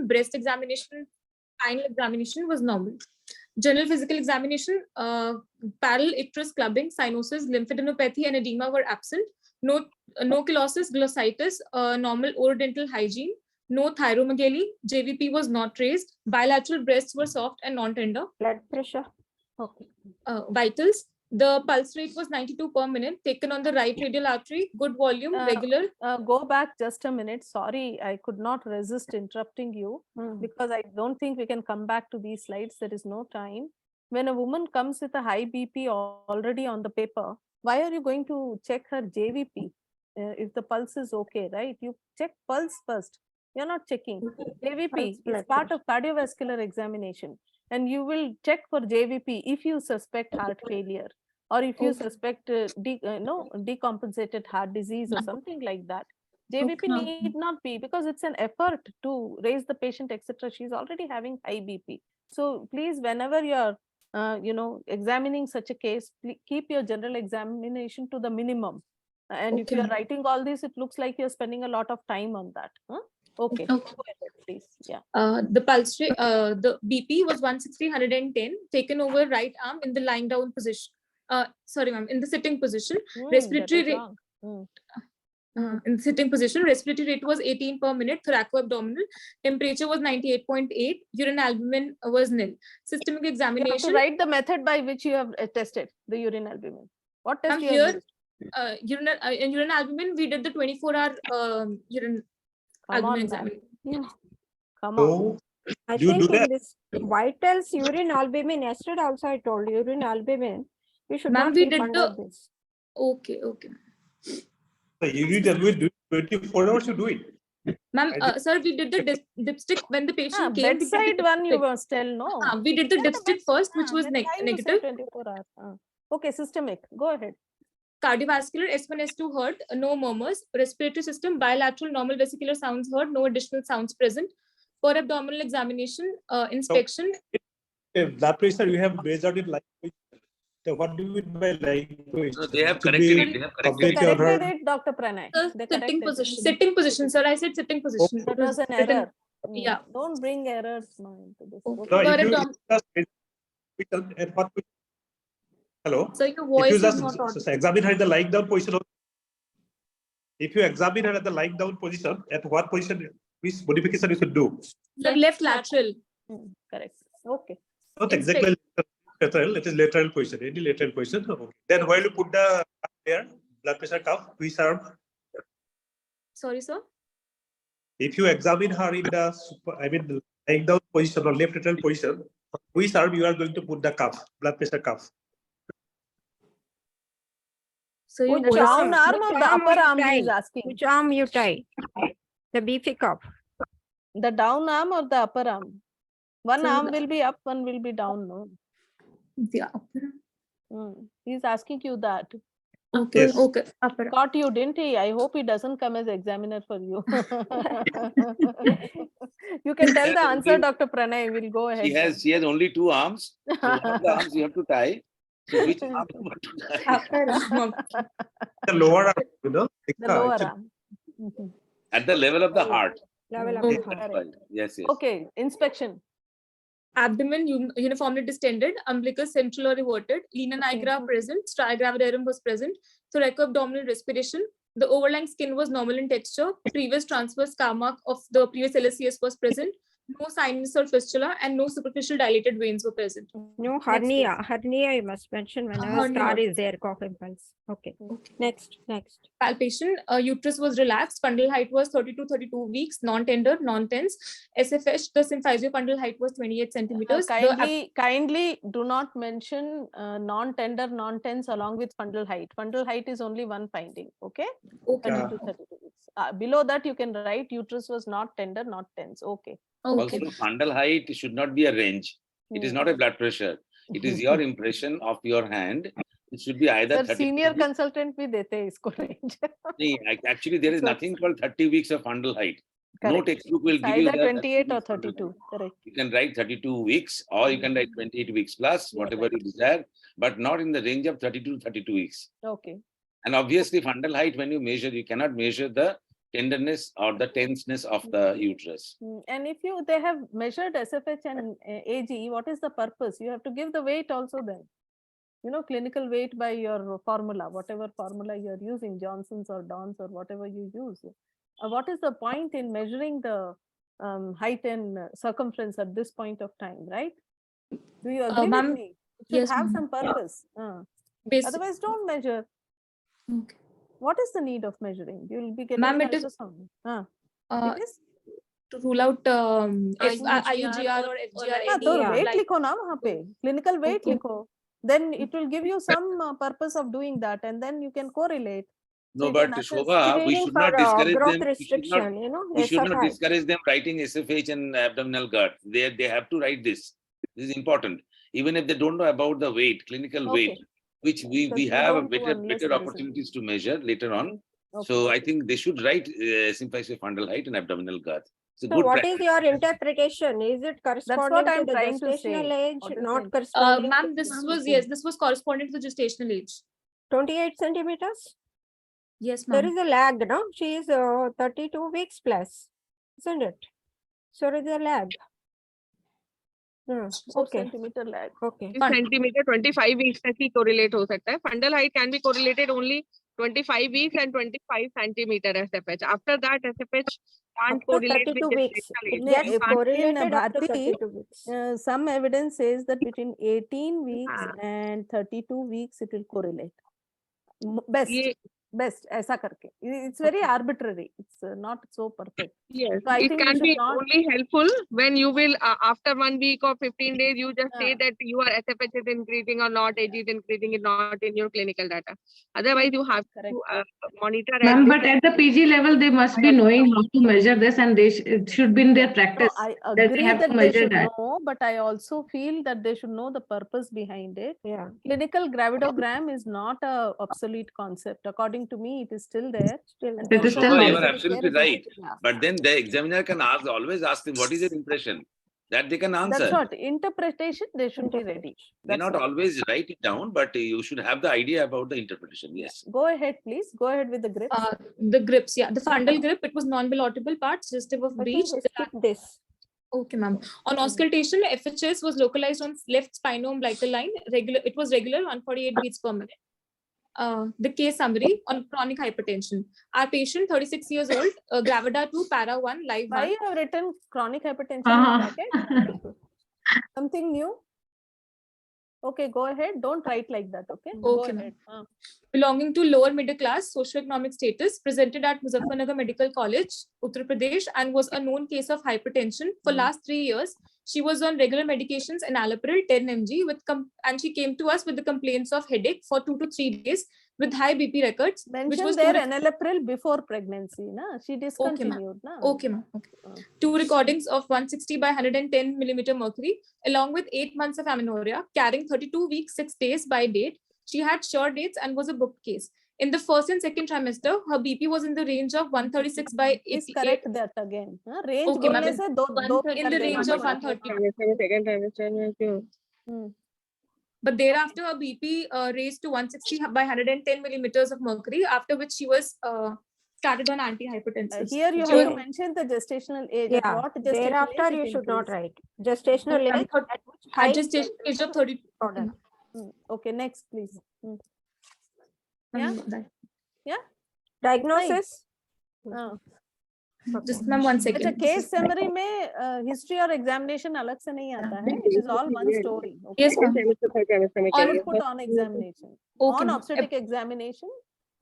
breast examination, final examination was normal. General physical examination, parallel icterus clubbing, cyanosis, lymphadenopathy, and edema were absent. No chlosis, glossitis, normal orodental hygiene. No thyromegaly. JVP was not raised. Bilateral breasts were soft and non-tender. Blood pressure. Okay. Vitals. The pulse rate was 92 per minute, taken on the right radial artery, good volume, regular. Go back just a minute. Sorry, I could not resist interrupting you because I don't think we can come back to these slides. There is no time. When a woman comes with a high BP already on the paper, why are you going to check her JVP? If the pulse is okay, right? You check pulse first. You're not checking. JVP is part of cardiovascular examination. And you will check for JVP if you suspect heart failure or if you suspect decompensated heart disease or something like that. JVP need not be, because it's an effort to raise the patient, etc. She's already having high BP. So please, whenever you're examining such a case, keep your general examination to the minimum. And if you're writing all this, it looks like you're spending a lot of time on that. Okay. Go ahead, please. Yeah. The pulse rate, the BP was 160/110, taken over right arm in the lying down position. Sorry, ma'am, in the sitting position. Respiratory rate. In the sitting position, respiratory rate was 18 per minute, thoracoabdominal. Temperature was 98.8. Urine albumin was nil. Systemic examination. You have to write the method by which you have tested the urine albumin. What test you have used? In urine albumin, we did the 24-hour urine. Come on. I think in this vitals urine albumin, yesterday also I told you urine albumin, we should not keep under this. Okay. So you need to 24 hours to do it. Ma'am, sir, we did the dipstick when the patient came. Bedside one you must tell, no? We did the dipstick first, which was negative. 24 hours. Okay, systemic. Go ahead. Cardiovascular, S1, S2 heard, no murmurs. Respiratory system, bilateral normal vesicular sounds heard, no additional sounds present. For abdominal examination, inspection. If blood pressure you have measured it like, so what do you mean by like? So they have corrected it. They corrected it, Dr. Pranay. Sitting position. Sitting position, sir. I said sitting position. That was an error. Yeah. Don't bring errors into this. Hello. So your voice is not audible. Examine her at the lying down position. If you examine her at the lying down position, at what position, which modification you should do? The left lateral. Correct. Okay. Not exactly lateral. It is lateral position. Any lateral position. Okay. Then where you put the there blood pressure cuff, which arm? Sorry, sir. If you examine her in the lying down position or left lateral position, which arm you are going to put the cuff, blood pressure cuff? So you down arm or the upper arm he is asking? Which arm you tie? The BP cuff. The down arm or the upper arm? One arm will be up, one will be down, no? The upper arm. He's asking you that. Okay, yes. Okay. Upper. Caught you, didn't he? I hope he doesn't come as examiner for you. You can tell the answer, Dr. Pranay. We'll go ahead. She has only two arms. So one of the arms you have to tie. So which arm you want to tie? The lower arm, The lower arm. At the level of the heart. Level of the heart. Yes. Okay, inspection. Abdomen uniformly distended, umbilicus central or reverted, linea nigra present, stria gravidarum was present, thoracoabdominal respiration. The overlying skin was normal in texture. Previous transverse scar mark of the previous LSCS was present. No sinus or fistula, and no superficial dilated veins were present. No hernia. Hernia you must mention whenever scar is there, cough impulse. Okay. Next. Palpation, uterus was relaxed. Fundal height was 32 weeks, non-tender, non-tense. SFH, the symphysiofundal height was 28 centimeters. Kindly do not mention non-tender, non-tense along with fundal height. Fundal height is only one finding. Okay. 32 weeks. Below that you can write uterus was not tender, not tense. Okay. Also, fundal height should not be a range. It is not a blood pressure. It is your impression of your hand. It should be either 30. Senior consultant bhi dete hai isko range. Actually, there is nothing called 30 weeks of fundal height. Correct. No textbook will give you either 28 or 32. Correct. You can write 32 weeks or you can write 28 weeks plus, whatever you desire, but not in the range of 32 weeks. Okay. And obviously, fundal height, when you measure, you cannot measure the tenderness or the tenseness of the uterus. And if they have measured SFH and AG, what is the purpose? You have to give the weight also then. Clinical weight by your formula, whatever formula you're using, Johnson's or Don's or whatever you use. What is the point in measuring the height and circumference at this point of time, right? Do you agree with me? It should yes, have ma'am. some purpose. Otherwise, don't measure. Okay. What is the need of measuring? You will be getting Ma'am, an it is ultrasound. uh, It is? to rule out IUGR IUGR or FGR. हाँ, तो Yeah. weight लिखो ना वहाँ पे, clinical weight Okay. लिखो. Then it will give you some purpose of doing that, and then you can correlate. No, you but can assess. Shobha, we Screening should not for, discourage growth them. restriction, We should not SFI. discourage them writing SFH and abdominal girth. They have to write this. This is important. Even if they don't know about the weight, clinical weight, Okay. which we Because you have a don't do unless better there is a- opportunities to measure later on. Okay. So I think they should write symphysis fundal height and abdominal girth. It's a So good what practice. is your interpretation? Is it corresponding to I'm the trying to say. gestational age, What is not the- corresponding? Ma'am, this was corresponding to the gestational age. 28 centimeters? Yes, There ma'am. is a lag, no? She is 32 weeks plus, isn't it? So there is a lag. 4 Okay, centimeter lag. okay. Centimetre 25 weeks तक ही correlate हो सकता है. Fundal height can be correlated only 25 weeks and 25 centimetre SFH. After that SFH Up can't to correlate 32 with weeks. gestational It age. gets In correlated up to Bharti, 32 weeks. Some evidence says that between 18 weeks हाँ. and 32 weeks it will correlate. ये Best ऐसा करके. It's very arbitrary. It's not so perfect. yes, So I it think we can should be not- only helpful when you will after 1 week or 15 days you just say हाँ. that your SFH is increasing or not, age is increasing or not in your clinical data. Otherwise you have to monitor. Ma'am, but at the PG level, they must be knowing how to measure this, and it should be in their No, practice. I that they agree have that to they measure should that. know, but I also feel that they should know the purpose behind it. Yeah. Clinical gravidogram is not a obsolete concept. According to me, it is still there. Still. And It is also still Shobha, there. you are obstetric absolutely care is right. still there. But then the examiner can always ask them, what is your impression? That they can answer. That's what interpretation they should be ready. May That's not all. always write it down, but you should have the idea about the interpretation. Yes. Go ahead, please. Go ahead with the grips. The grips, yeah. The fundal grip, it was non-billotable part, suggestive of I think breach. we skip this. Okay, ma'am. On auscultation, FHS was localized on left spino-umbilical line. It was regular, 148 beats per minute. The case summary on chronic hypertension. Our patient, 36 years old, Gravida 2, Para 1, Live Why 1. you have written chronic hypertension in bracket? Something new? Okay, go ahead. Don't write like that, okay? Go Okay, ahead. Belonging to lower middle class socioeconomic status, presented at Muzaffarnagar Medical College, Uttar Pradesh, and was a known case of hypertension for last 3 years. She was on regular medications, enalapril 10 mg, and she came to us with the complaints of headache for 2 to 3 days with high BP records. which Mention was there two enalapril before pregnancy, na? She discontinued, na? Okay, ma'am. Okay. 2 recordings of 160 by 110 millimeter mercury, along with 8 months of amenorrhea, carrying 32 weeks, 6 days by date. She had sure dates and was a booked case. In the first and second trimester, her BP was in the range of 136 by Please 88. correct that again. Range Okay, ma'am. बोलने से दो In the range of 130. second trimester. But thereafter, her BP raised to 160 by 110 millimeters of mercury, after which she was started on antihypertensives. Here you She have was- to mention the gestational age. At Yeah. what gestational Thereafter, age you it should not increased? write. Gestational Okay, age. At which At height gestation age of 30. order. Okay, next, please. That- Diagnosis. Just ma'am, 1 अच्छा, second. Case summary में history और examination अलग से नहीं आता है. It is all one story. Okay? Yes, ma'am. All put on examination. Okay, On ma'am. obstetric examination,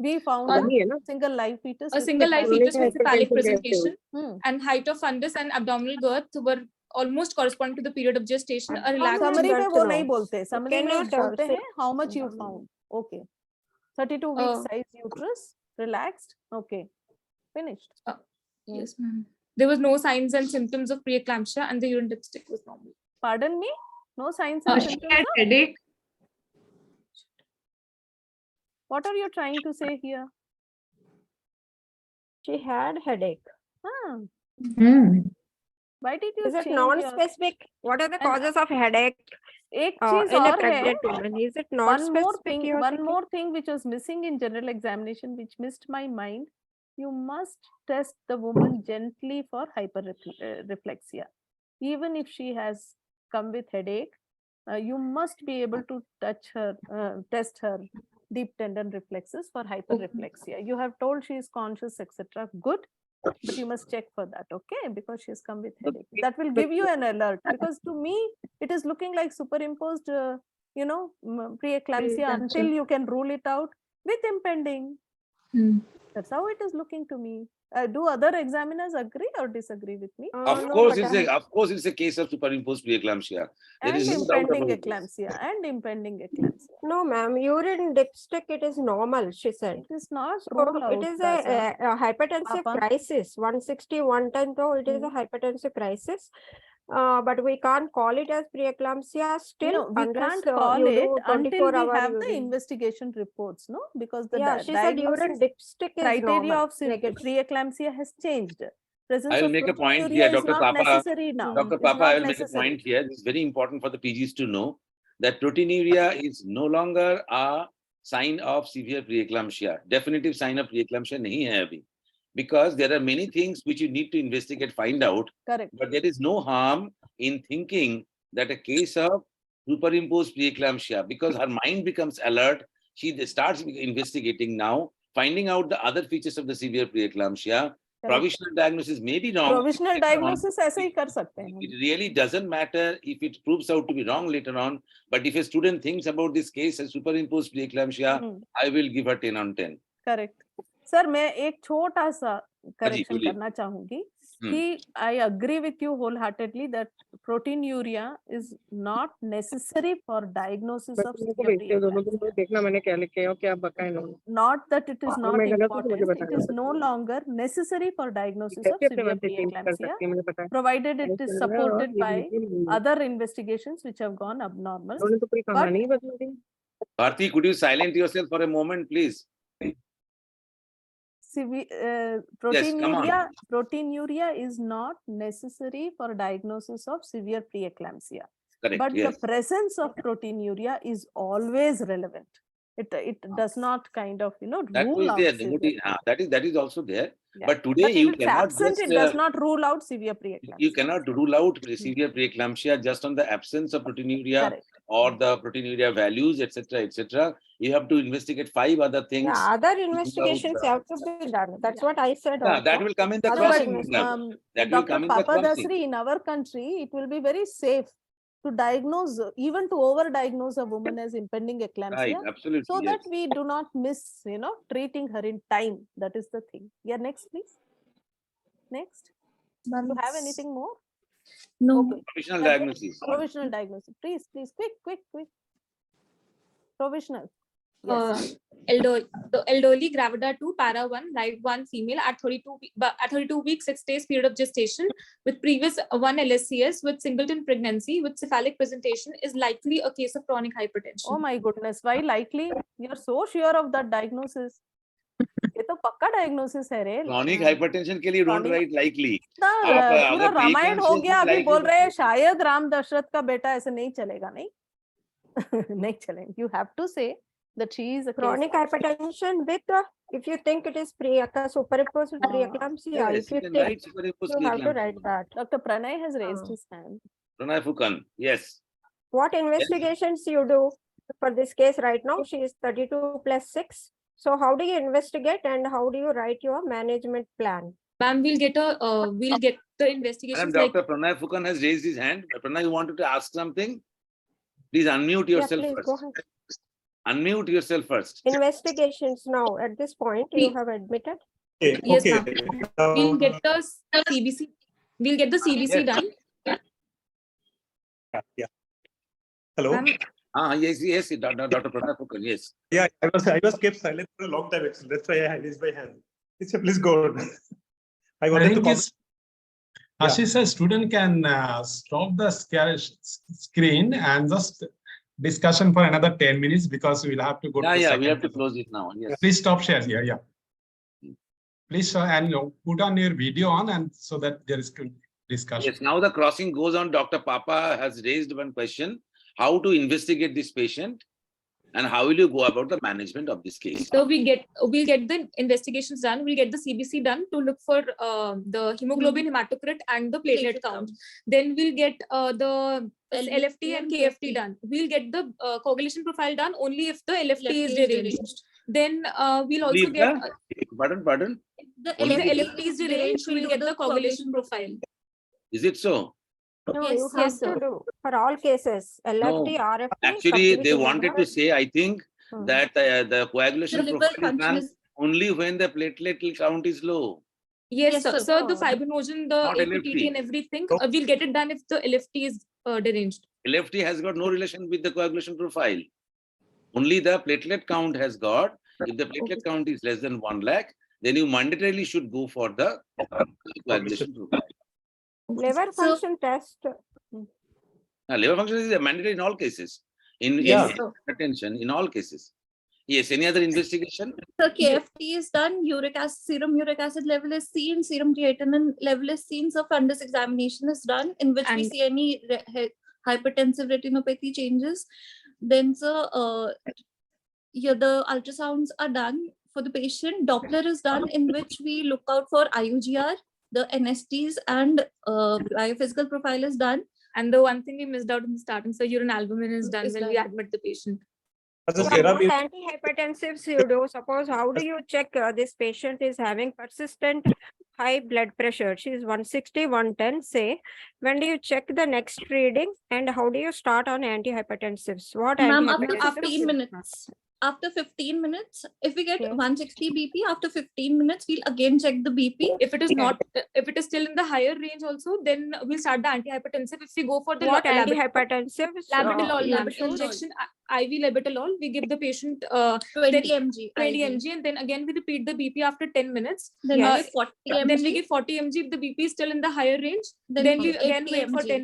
we found On- a single live fetus. A with single live cephalic- fetus with cephalic presentation Hmm. and height of fundus and abdominal girth were almost corresponding to the period of gestation. A relaxed Summary Got में to वो know. नहीं बोलते. Summary में cannot बोलते say- हैं how much you found. Okay. 32 week size uterus, relaxed. Okay. Finished. Yes, ma'am. There was no signs and symptoms of preeclampsia, and the urine dipstick was normal. Pardon me? No signs and She symptoms had of? headache. What are you trying to say here? She had headache. Huh. Why did you Is it change your... non-specific? What are the And- causes of headache एक चीज in a और है. pregnant woman? Is it One more non-specific? thing. you are One thinking? more thing which was missing in general examination, which missed my mind. you must test the woman gently for hyperreflexia. Even if she has come with headache, you must be able to touch her, test her deep tendon reflexes for hyperreflexia. You have told she is conscious, etc. Good, but you must check for that, okay? Because she has come with headache. That will give you an alert, because to me, it is looking like superimposed, preeclampsia until you can rule it out with impending. That's how it is looking to me. Do other examiners agree or disagree with me? Of No, course, but it's a case of superimposed preeclampsia. There And is no doubt impending about this. eclampsia. And impending eclampsia. no, ma'am, urine dipstick, it is normal, she said. It is not So rule out. it is Dasa. a hypertensive Papa. crisis. 160, 110, though it is a hypertensive crisis. But we can't call it as preeclampsia still, No, we unless can't call you it do until we 24-hour have the urine. investigation reports, no? Because the Yeah, she said urine dipstick is criteria normal. of Like it's- preeclampsia has changed. Presence I will of make a point proteinuria here, is Dr. not Papa. necessary now. Dr. It's Papa, not I will make a necessary. point here. It's very important for the PGs to know that proteinuria is no longer a sign of severe preeclampsia. Definitive sign of preeclampsia nahi hai abhi. Because there are many things which you need to investigate, find out. Correct. But there is no harm in thinking that a case of superimposed preeclampsia, because her mind becomes alert, she starts investigating now, finding out the other features of the severe preeclampsia. Provisional diagnosis may be wrong. Provisional later on. diagnosis ऐसे ही कर सकते हैं हम. It really doesn't matter if it proves out to be wrong later on. But if a student thinks about this case as superimposed preeclampsia, I will give her 10 on 10. Correct. Sir मैं एक छोटा सा correction बोलिए। करना चाहूंगी कि I agree with you wholeheartedly that proteinuria is not necessary for diagnosis of severe preeclampsia. देखना मैंने क्या लिखे और क्या बताया इन्होंने। Not that it is not मैं गलत हूँ तो मुझे important, it is बताना। no longer necessary for diagnosis of कैसे अपने severe मन से चेंज कर preeclampsia, सकती है मुझे पता है। provided it is supported ये by बिल्कुल नहीं है। other investigations which have gone abnormal. उन्होंने तो पूरी कहानी ही बदल दी। Bharti, could you silence yourself for a moment, please? Proteinuria is not necessary for diagnosis of severe preeclampsia. Correct, But yes. the presence of proteinuria is always relevant. It does not kind of That rule was out there. severe. That is also there. Yeah. But today But if you it's cannot absent, just, it does not rule out severe preeclampsia. you cannot rule out severe preeclampsia just on the absence of proteinuria. Correct. Or the proteinuria values, etc., etc. You have to investigate 5 other things. Yeah, other investigations have to be done. That's what I said. Yeah, also. that will come in the Other crossing. investigations. That will Dr. come in the Papa crossing. Dasri, in our country, it will be very safe to diagnose, even to overdiagnose a woman as impending eclampsia. Right, absolutely. So yes. that we do not miss, treating her in time. That is the thing. Yeah, next, please. Next. Do you have anything more? No. Okay. Provisional diagnosis. Provisional diagnosis. Please, quick. Provisional. Yes. The elderly, gravida 2, para 1, live 1 female at 32 weeks, 6 days period of gestation with previous 1 LSCS with singleton pregnancy with cephalic presentation is likely a case of chronic hypertension. Oh my goodness, why likely? You're so sure of that diagnosis. ये तो पक्का diagnosis है रे. Chronic hypertension के लिए don't write likely. पूरा रामायण हो गया, अभी बोल रहे हैं हैं शायद राम दशरथ का बेटा, ऐसे नहीं चलेगा, नहीं? नहीं चलेगा. You have to say that she is a Chronic hypertension with, if you think it is superimposed preeclampsia, Yes, if you you can think, write superimposed you have to preeclampsia. write that. Dr. Pranay has raised his hand. Pranay Fukan, yes. What investigations you do for this case right now? She is 32 plus 6. So how do you investigate and how do you write your management plan? Ma'am, we'll get the Madam, investigations Dr. Pranay Fukan has raised his hand. Pranay, you wanted to ask something? Please unmute yourself please, first. go ahead. Unmute yourself first. Investigations now, at this point, you have admitted. Okay, Yes, okay. ma'am. We'll get the CBC. We'll get the CBC Yes. done. Yeah. Hello. Ma'am, Yes, Dr. Pranay Fukan, yes. Yeah, I was kept silent for a long time. Actually. That's why I raised my hand. Please go on. I wanted to think comment. Ashish, a student can stop the screen and just discussion for another 10 minutes because we'll have to go to the We second have to session. close it now. Yes. Please stop share here. Yeah. Please and put on your video on, and so that there is good discussion. Yes, now the crossing goes on. Dr. Papa has raised one question: how to investigate this patient? And how will you go about the management of this case? So we'll get the investigations done. We'll get the CBC done to look for the hemoglobin, hematocrit, and the platelet count. Then we'll get the LFT and KFT done. We'll get the coagulation profile done only if the LFT is deranged. Then we'll also get. Pardon? If the LFT is deranged, we'll get the coagulation profile. Is it so? No, you have to do for all cases. LFT, RFT. Actually, they wanted to say, I think, that the coagulation profile is done only when the platelet count is low. Yes, sir. So the fibrinogen, the Not APTT LFT. and everything, we'll get it done if the LFT is deranged. LFT has got no relation with the coagulation profile. Only the platelet count has got. If the platelet count is less than 1 lakh, then you mandatorily should go for the coagulation profile. Liver function test. Liver function is mandatory in all cases. In attention, in all cases. Yes, any other investigation? So KFT is done, serum uric acid level is seen, serum creatinine level is seen, so fundus examination is done, in which we see any hypertensive retinopathy changes. Then the ultrasounds are done for the patient. Doppler is done, in which we look out for IUGR, the NSTs, and biophysical profile is done. And the one thing we missed out in the starting, so urine albumin is done when we admit the patient. What antihypertensives you do? Suppose, how do you check this patient is having persistent high blood pressure? She is 160, 110, say. When do you check the next reading, and how do you start on antihypertensives? What After 15 minutes. After 15 minutes, if we get 160 BP, after 15 minutes, we'll again check the BP. If it is not, if it is still in the higher range also, then we'll start the antihypertensive. If we go for the antihypertensives? Labetalol injection, IV labetalol, we give the patient 20 mg. 20 mg, and then again we repeat the BP after 10 minutes. Then we give 40 mg. Then we give 40 mg if the BP is still in the higher range. Then we again wait for 10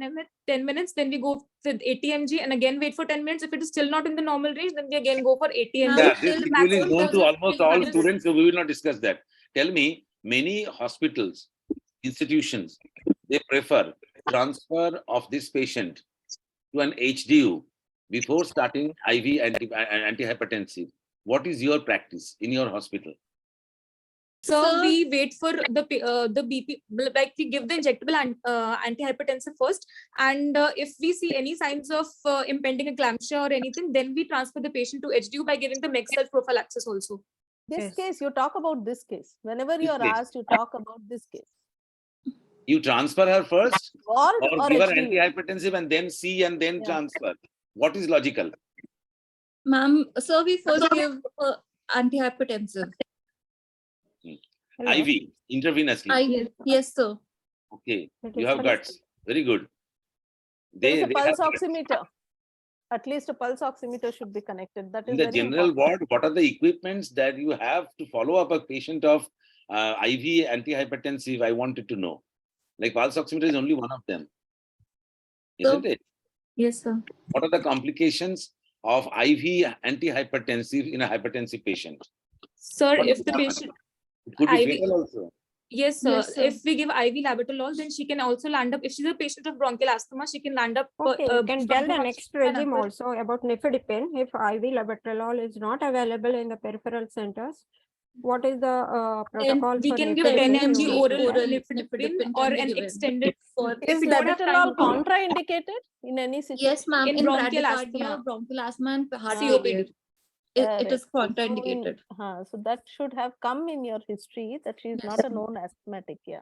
minutes. Then we go with 80 mg and again wait for 10 minutes. If it is still not in the normal range, then we again go for 80 mg. Yeah, this is known to almost all students, so we will not discuss that. Tell me, many hospitals, institutions, they prefer transfer of this patient to an HDU before starting IV antihypertensive. What is your practice in your hospital? So we wait for the BP, like we give the injectable antihypertensive first, and if we see any signs of impending eclampsia or anything, then we transfer the patient to HDU by giving the MEG-self prophylaxis also. This case, you talk about this case. Whenever you are asked, you talk about this case. You transfer her first, or give her HDU. antihypertensive and then see and then transfer. What is logical? Ma'am, so we first give antihypertensive. IV, intravenously. Yes, sir. Okay, you have guts. Very good. There is a pulse oximeter. At least a pulse oximeter should be connected. That is in the general important. ward, what are the equipments that you have to follow up a patient of IV antihypertensive? I wanted to know. Like pulse oximeter is only one of them, isn't it? Yes, sir. What are the complications of IV antihypertensive in a hypertensive patient? Sir, if the patient... It could be IV fatal also. Yes, sir. Yes, sir. If we give IV labetalol, then she can also land up. If she's a patient of bronchial asthma, she can land up. Okay, you can tell the next regime also about nifedipine. If IV labetalol is not available in the peripheral centers, what is the protocol? We can give 10 mg oral nifedipine or an extended for. Is labetalol contraindicated in any situation? Yes, ma'am. In In bronchial bradycardia, asthma. bronchial asthma, and heart COPD. failure. It is contraindicated. So that should have come in your history that she is not a known asthmatic. Yeah.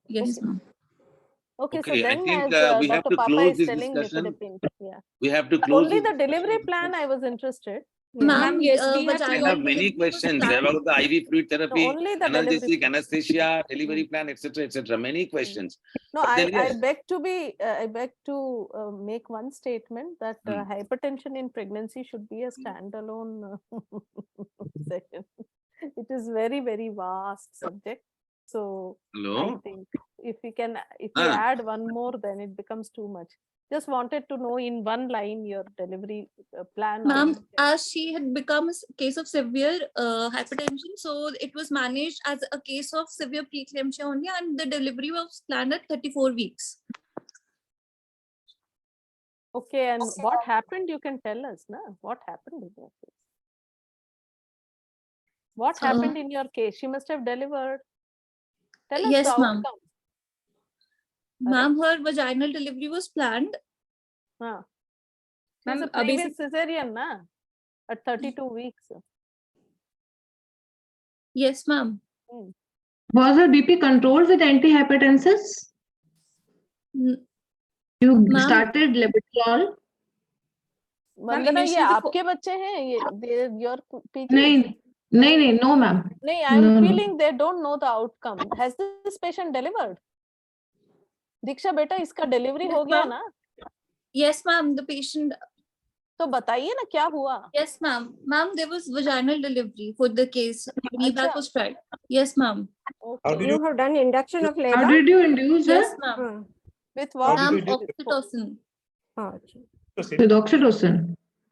Yes, ma'am. Okay, so Okay, I then think as we have Dr. to Papa close is this telling discussion. nifedipine, yeah. We have to close. Only this the delivery plan I was interested. Ma'am, yes, we I have many questions about the IV fluid therapy, only the analgesic, delivery. anesthesia, delivery plan, etc., etc. Many questions. No, But I then, yes. beg to make one statement that hypertension in pregnancy should be a standalone session. It is very, very vast subject. So I think if we add one more, then it becomes too much. Just wanted to know in one line your delivery plan. Ma'am, as she had become a case of severe hypertension, so it was managed as a case of severe preeclampsia only, and the delivery was planned at 34 weeks. Okay, and what happened? You can tell us, na? What happened in your case? What happened in your case? She must have delivered. Tell us Yes, the ma'am. outcome. Ma'am, her vaginal delivery was planned. Huh. Ma'am, It's a previous cesarean, na? At 32 weeks. Yes, ma'am. Was her BP controlled with antihypertensives? N- You Ma'am. started Lebetrol? Vandana, ये initially the आपके बच्चे हैं? ये your PG? नहीं, no, ma'am. No, I'm No. feeling they don't know the outcome. Has this patient delivered? दीक्षा बेटा, इसका delivery Yes, हो गया ma'am. ना? Yes, ma'am. The patient. तो बताइए ना क्या हुआ? Yes, ma'am. Ma'am, there was vaginal delivery for the case. VBAC was tried. Yes, ma'am. How did You have done induction of labor? How did you induce her? Yes, ma'am. With How what? did Ma'am, you do it? oxytocin. With oxytocin.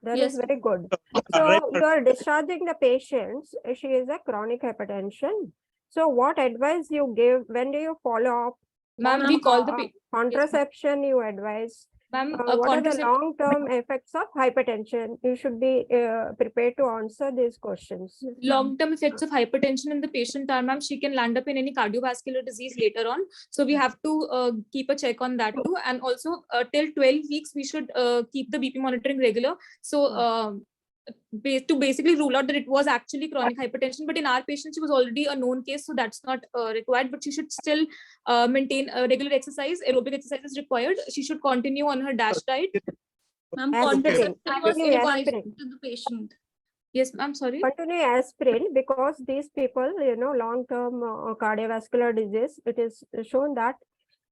That Yes. is very good. Right. So you are discharging the patients. She is a chronic hypertension. So what advice you give? When do you follow up? Ma'am, What we call the contraception you advise? ma'am, What are the contraception. long-term effects of hypertension? You should be prepared to answer these questions. Long-term effects of hypertension in the patient are, ma'am, she can land up in any cardiovascular disease later on. So we have to keep a check on that too. And also till 12 weeks, we should keep the BP monitoring regular. So to basically rule out that it was actually chronic hypertension. But in our patient, she was already a known case, so that's not required. But she should still maintain regular exercise. Aerobic exercise is required. She should continue on her DASH diet. Ma'am, Aspirin. contraception was Continue advised aspirin. to the patient. Yes, I'm sorry. Continue aspirin because these people, long-term cardiovascular disease, it is shown that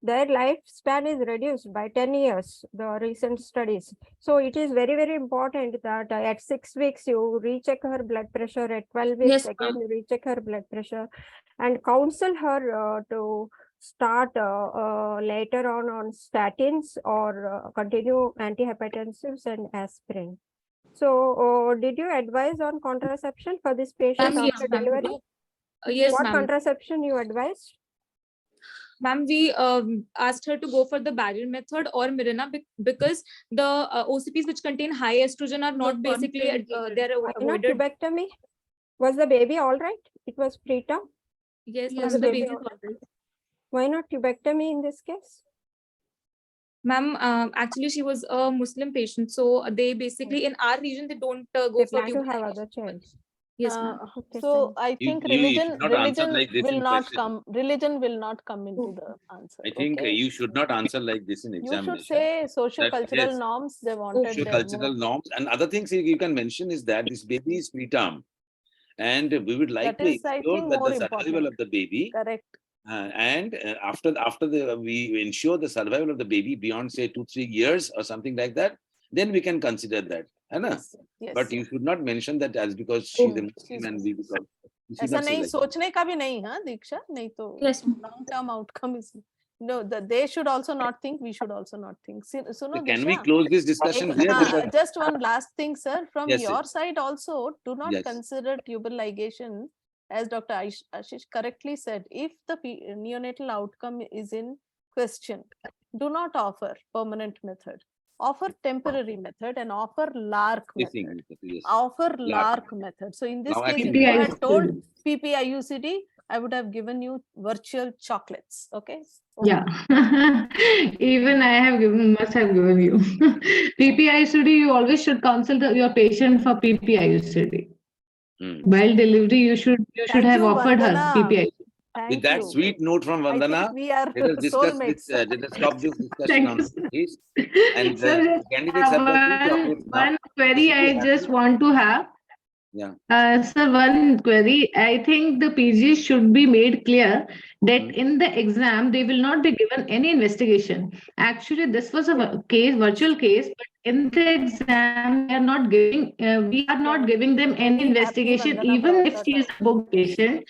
their lifespan is reduced by 10 years, the recent studies. So it is very, very important that at 6 weeks, you recheck her blood pressure, at 12 weeks, Yes, again, ma'am. you recheck her blood pressure and counsel her to start later on statins or continue antihypertensives and aspirin. So did you advise on contraception for this patient Ma'am, after yes, ma'am. delivery? Yes, What ma'am. contraception you advised? Ma'am, we asked her to go for the barrier method or Mirena because the OCPs which contain high estrogen are not basically they're Why not avoided. tubectomy? Was the baby all right? It was preterm. Yes, Yes, ma'am, the baby baby is all- all right. Why not tubectomy in this case? Ma'am, actually she was a Muslim patient, so they basically in our region they don't go They for plan to tubal have ligation. other child. Yes, ma'am. Okay, So fine. I think You should not answer like this will in not question. come. Religion will not come into the answer. I think okay? you should not answer like this in You examination. should say socio-cultural yes. norms. They wanted Social their cultural more. norms and other things you can mention is that this baby is preterm, and we would like That to is, I ensure think, that more the survival important. of the baby Correct. and after we ensure the survival of the baby beyond say 2-3 years or something like that, then we can consider that. है ना? Yes, yes. But you should not mention that as because she's a Muslim she's and we because you should ऐसा not say नहीं like that. सोचने का भी नहीं हाँ दीक्षा नहीं तो Yes, ma'am. long term outcome is no they should also not think, we should also not think. सुनो Can we Diksha, close this discussion here? Because just one last thing, sir, from Yes, your yes. side also, do not Yes. consider tubal ligation, as Dr. Ashish correctly said. If the neonatal outcome is in question, do not offer permanent method. Offer temporary method and offer LARC Kissing method. method, yes. Offer LARC method. So in this Now I case, if can- you had told PPIUCD, I would have given you virtual chocolates. Okay. Yeah. Even I must have given you. PPIUCD, you always should consult your patient for PPIUCD. While delivery, you should Thank have you, offered her Vandana. PPIUCD. Thank With that you. sweet note from I think Vandana, we are let us discuss soulmates. this. Let us stop this discussion Thank on you, sir. this. And Sir, the candidates have got two chocolates now. one query I just want to have. Yeah. Sir, one query. I think the PGs should be made clear that in the exam, they will not be given any investigation. Actually, this was a virtual case, but in the exam, we are not giving them any investigation, Vandana even brought if that she is up. a book patient.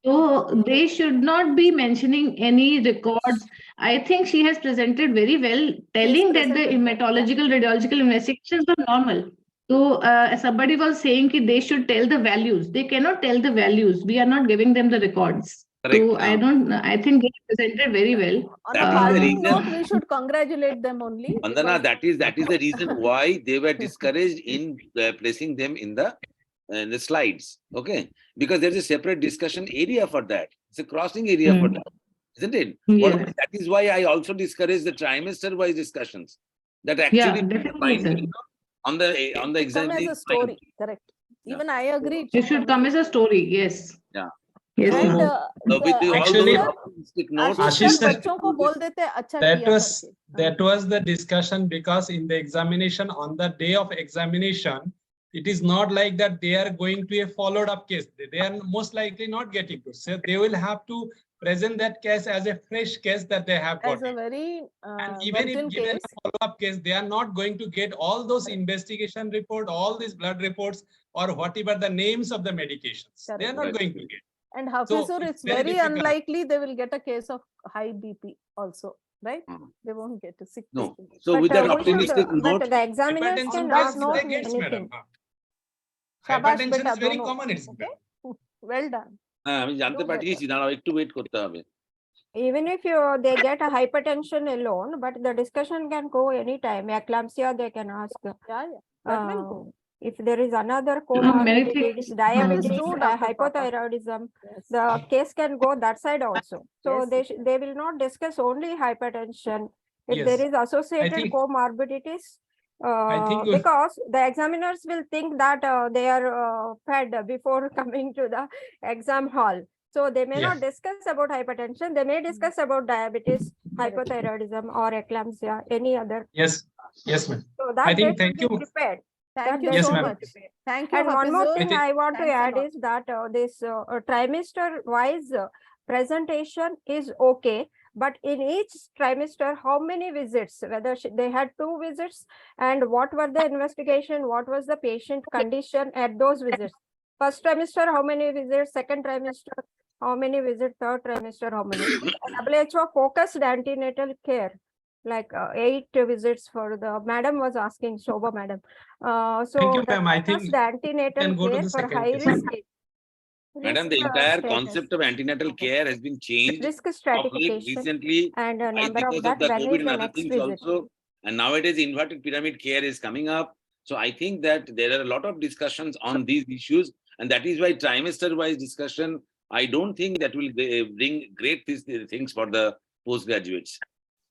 So they should not be mentioning any records. I think she has presented very well, telling that the presented well, hematological, radiological investigations were normal. So somebody was saying that they should tell the values. They cannot tell the values. We are not giving them the records. So I think they presented very well. On That a is the parting reason- note, we should congratulate them only. Vandana, because- that is the reason why they were discouraged in placing them in the slides. Okay, because there is a separate discussion area for that. It's a crossing area for that, isn't it? Yeah. That is why I also discourage the trimester-wise discussions. That actually definitely, sir. on the Come as examination a story, correct. Yeah. Even I agree. It should come as a story. Yes. Yeah. Yes. And ma'am. with all Actually, those optimistic notes, Ashish Ashish sir sir, बच्चों को बोल देते अच्छा that किया was करके। that was the discussion, because in the examination, on the day of examination, it is not like that they are going to a followed up case. They are most likely not getting to. So they will have to present that case as a fresh case that they have got. As a very And even if virgin given case. a follow-up case, they are not going to get all those investigation report, all these blood reports, or whatever the names of the medications. They are not Correct. going to get. And So Hafizur, it's it's very very difficult. unlikely they will get a case of high BP also, right? Mhm. They won't get a sick No. patient. So But, with that we should, optimistic but note, the examiners Hypertension can that ask note, they gets, madam. anything. Shabash Hypertension beta, is very dono. common. It's Okay? Well done. আমি জানতে Do পাঠিয়েছি, দাঁড়াও একটু wait করতে হবে। Even if they get a hypertension alone, but the discussion can go anytime. Eclampsia, they can ask. Yeah. That will go. If there is another many comorbidity, things. diabetes, True, Dr. hypothyroidism, Yes. the case can go that side also. So Yes, they will not discuss only hypertension. If Yes. there is associated think- comorbidities, I think because the examiners will think that they are fed before coming to the exam hall. So they may Yeah. not discuss about hypertension. They may discuss about diabetes, hypothyroidism, or eclampsia, any other. Yes. Yes, ma'am. So that I think, they should thank be you. prepared. Thank you Yes, so ma'am. much. Thank you, And one more Hafizur. thing I want to Thanks a add lot. is that this trimester wise presentation is okay, but in each trimester, how many visits, whether they had 2 visits, and what were the investigation, what was the patient condition at those visits. First trimester, how many visits, second trimester, how many visits, third trimester, how many. WHO focused antenatal care, like 8 visits for the madam was asking, Shobha madam. So Thank you, the ma'am. I think focused antenatal can go to care the for second high case. risk. Madam, the risk, entire status, concept of antenatal care has been changed risk of late stratification, recently and a number because of that, the when COVID is and the other next things visit? also. And nowadays, inverted pyramid care is coming up. So I think that there are a lot of discussions on these issues, and that is why trimester-wise discussion, I don't think that will bring great things for the postgraduates.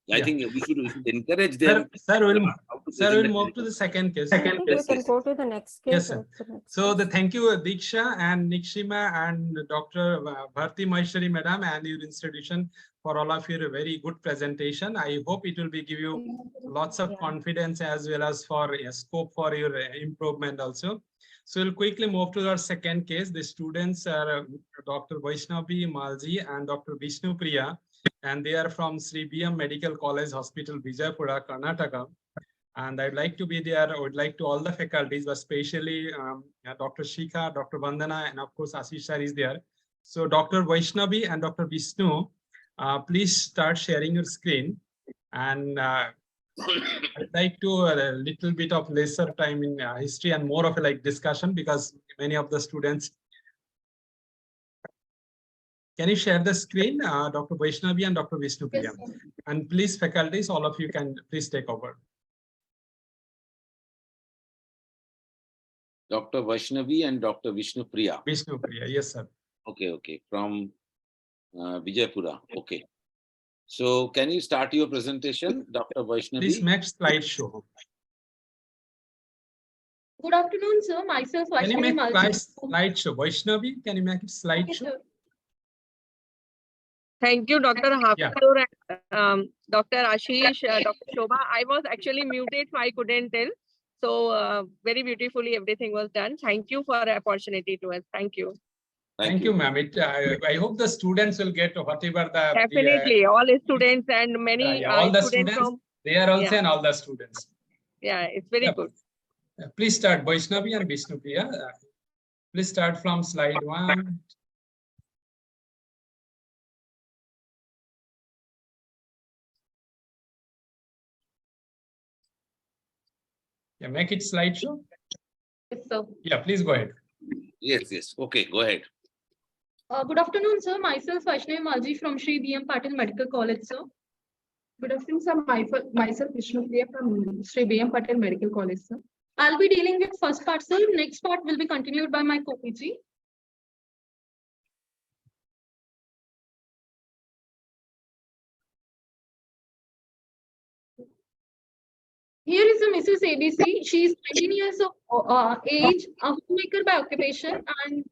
I Yeah. think we should encourage them. Sir, how to Sir, present we'll the move to the second case. I think we Yes, can yes. go to the next case. Yes, sir. also, next So case. thank you, Diksha and Nikshima and Dr. Bharti Maheshwari madam and your institution for all of your very good presentation. I hope it will be give you lots of confidence as well as for scope for your improvement also. So we'll quickly move to our second case. The students are Dr. Vaishnavi Malji and Dr. Vishnu Priya, and they are from Sri BM Medical College Hospital, Vijaypura, Karnataka. And I'd like to be there. I would like to all the faculties, but especially Dr. Shikha, Dr. Vandana, and of course Ashish sir is there. So Dr. Vaishnavi and Dr. Vishnu, please start sharing your screen. And I'd like to a little bit of lesser time in history and more of a like discussion, because many of the students. Can you share the screen, Dr. Vaishnavi and Dr. Vishnu Priya? And please, faculties, all of you can please take over. Dr. Vaishnavi and Dr. Vishnu Priya. Vishnu Priya, yes, sir. Okay, from Vijaypura. Okay. So can you start your presentation, Dr. Vaishnavi? Please make slideshow. Good afternoon, sir. Myself, Can you Vaishnavi make Malji. slideshow? Vaishnavi, can you make it Okay, slideshow? sir. Thank you, Dr. Hafizur and Dr. Ashish, Dr. Shobha. I was actually muted, so I couldn't tell. So very beautifully, everything was done. Thank you for the opportunity to us. Thank you. Thank you, ma'am. I hope the students will get whatever the Definitely, all students and many all the students students, from, they are also yeah. and all the students. yeah, it's very good. Please start, Vaishnavi and Vishnu Priya. Please start from slide 1. Yeah, make it slideshow. Yes, sir. Yeah, please go ahead. Yes. Okay, go ahead. Good afternoon, sir. Myself, Vaishnavi Malji from Shri B.M. Patil Medical College, sir. Good afternoon, sir. Myself, Vishnu Priya from Shri B.M. Patil Medical College, sir. I'll be dealing with first part, sir. Next part will be continued by my co-PG. Here is a Mrs. ABC. She is 19 years of age, a homemaker by occupation, and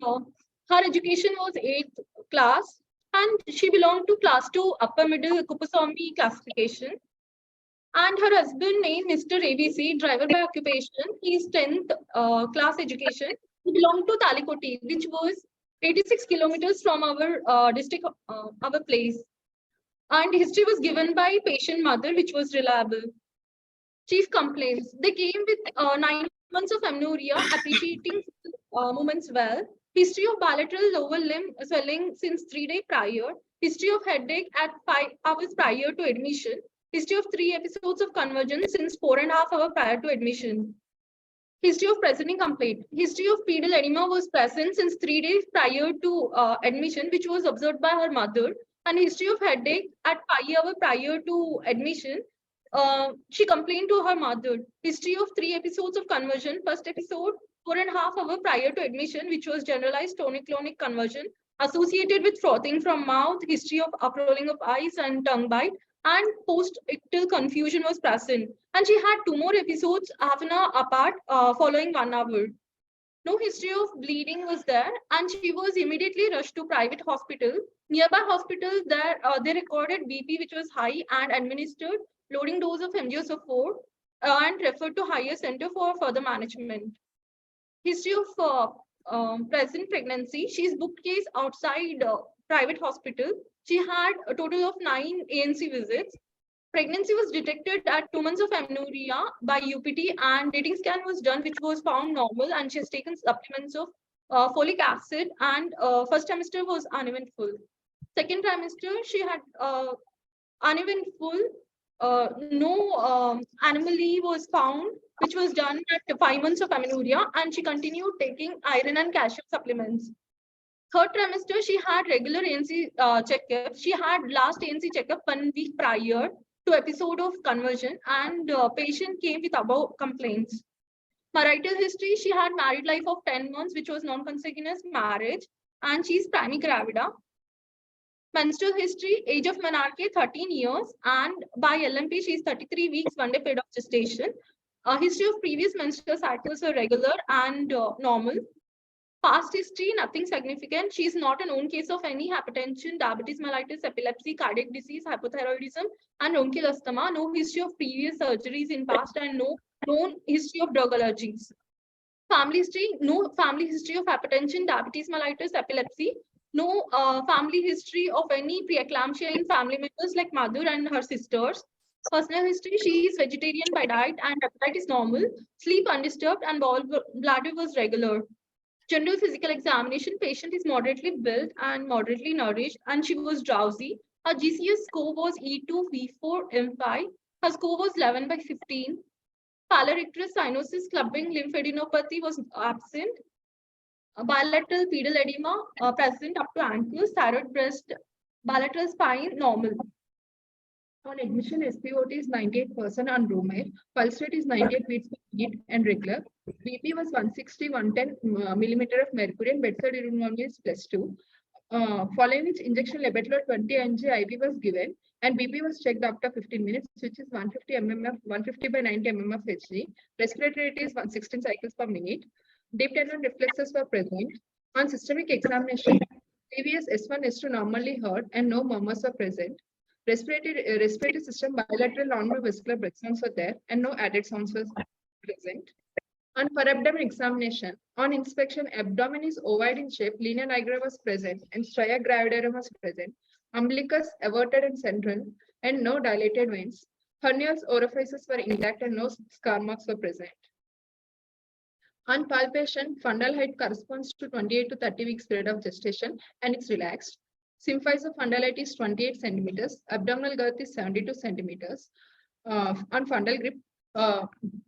her education was 8th class, and she belonged to class 2 upper middle Kupaswamy classification. And her husband named Mr. ABC, driver by occupation. He is 10th class education. He belonged to Talikoti, which was 86 kilometers from our district, our place. And history was given by patient mother, which was reliable. Chief complaints. They came with 9 months of amenorrhea, appreciating movements well. History of bilateral lower limb swelling since 3 days prior. History of headache at 5 hours prior to admission. History of 3 episodes of convergence since 4.5 hours prior to admission. History of presenting complaint. History of pedal edema was present since 3 days prior to admission, which was observed by her mother. And history of headache at 5 hours prior to admission. She complained to her mother. History of 3 episodes of conversion. First episode, 4.5 hours prior to admission, which was generalized tonic-clonic conversion, associated with frothing from mouth, history of uprolling of eyes and tongue bite, and post-ictal confusion was present. And she had 2 more episodes, half an hour apart, following 1 hour. No history of bleeding was there, and she was immediately rushed to private hospital. Nearby hospitals, there they recorded BP, which was high, and administered loading dose of MgO4 and referred to higher center for further management. History of present pregnancy. She's booked case outside private hospital. She had a total of 9 ANC visits. Pregnancy was detected at 2 months of amenorrhea by UPT, and dating scan was done, which was found normal, and she has taken supplements of folic acid, and first trimester was uneventful. Second trimester, she had uneventful, no anomaly was found, which was done at 5 months of amenorrhea, and she continued taking iron and calcium supplements. Third trimester, she had regular ANC checkup. She had last ANC checkup 1 week prior to episode of conversion, and patient came with above complaints. Marital history, she had married life of 10 months, which was non-consanguineous marriage, and she's primigravida. Menstrual history, age of menarche 13 years, and by LMP, she's 33 weeks, 1 day period of gestation. History of previous menstrual cycles are regular and normal. Past history, nothing significant. She is not a known case of any hypertension, diabetes mellitus, epilepsy, cardiac disease, hypothyroidism, and oncolostoma. No history of previous surgeries in past, and no known history of drug allergies. Family history, no family history of hypertension, diabetes mellitus, epilepsy. No family history of any preeclampsia in family members like mother and her sisters. Personal history, she is vegetarian by diet and appetite is normal. Sleep undisturbed and bladder was regular. General physical examination, patient is moderately built and moderately nourished, and she was drowsy. Her GCS score was E2, V4, M5. Her score was 11 by 15. Pallor-icterus cyanosis, clubbing lymphadenopathy was absent. Bilateral pedal edema present up to ankles, thyroid breast, bilateral spine normal. On admission, SpO2 is 98% on roommate. Pulse rate is 98 beats per minute and regular. BP was 160, 110 millimeter of mercury, and bedside pneumonia is +2. Following which injection labetalol 20 mg IV was given, and BP was checked after 15 minutes, which is 150 mmF, 150 by 90 mmF Hg. Respiratory rate is 116 cycles per minute. Deep tendon reflexes were present. On systemic examination, previous S1, S2 normally heard, and no murmurs were present. Respiratory system bilateral non-vascular breath sounds were there, and no added sounds were present. On per abdomen examination, on inspection, abdomen is ovoid in shape, linear nigra was present, and stria gravidarum was present. Umbilicus averted and central, and no dilated veins. Hernias orifices were intact, and no scar marks were present. On palpation, fundal height corresponds to 28 to 30 weeks period of gestation, and it's relaxed. Symphysis of fundal height is 28 centimeters. Abdominal girth is 72 centimeters. On fundal grip,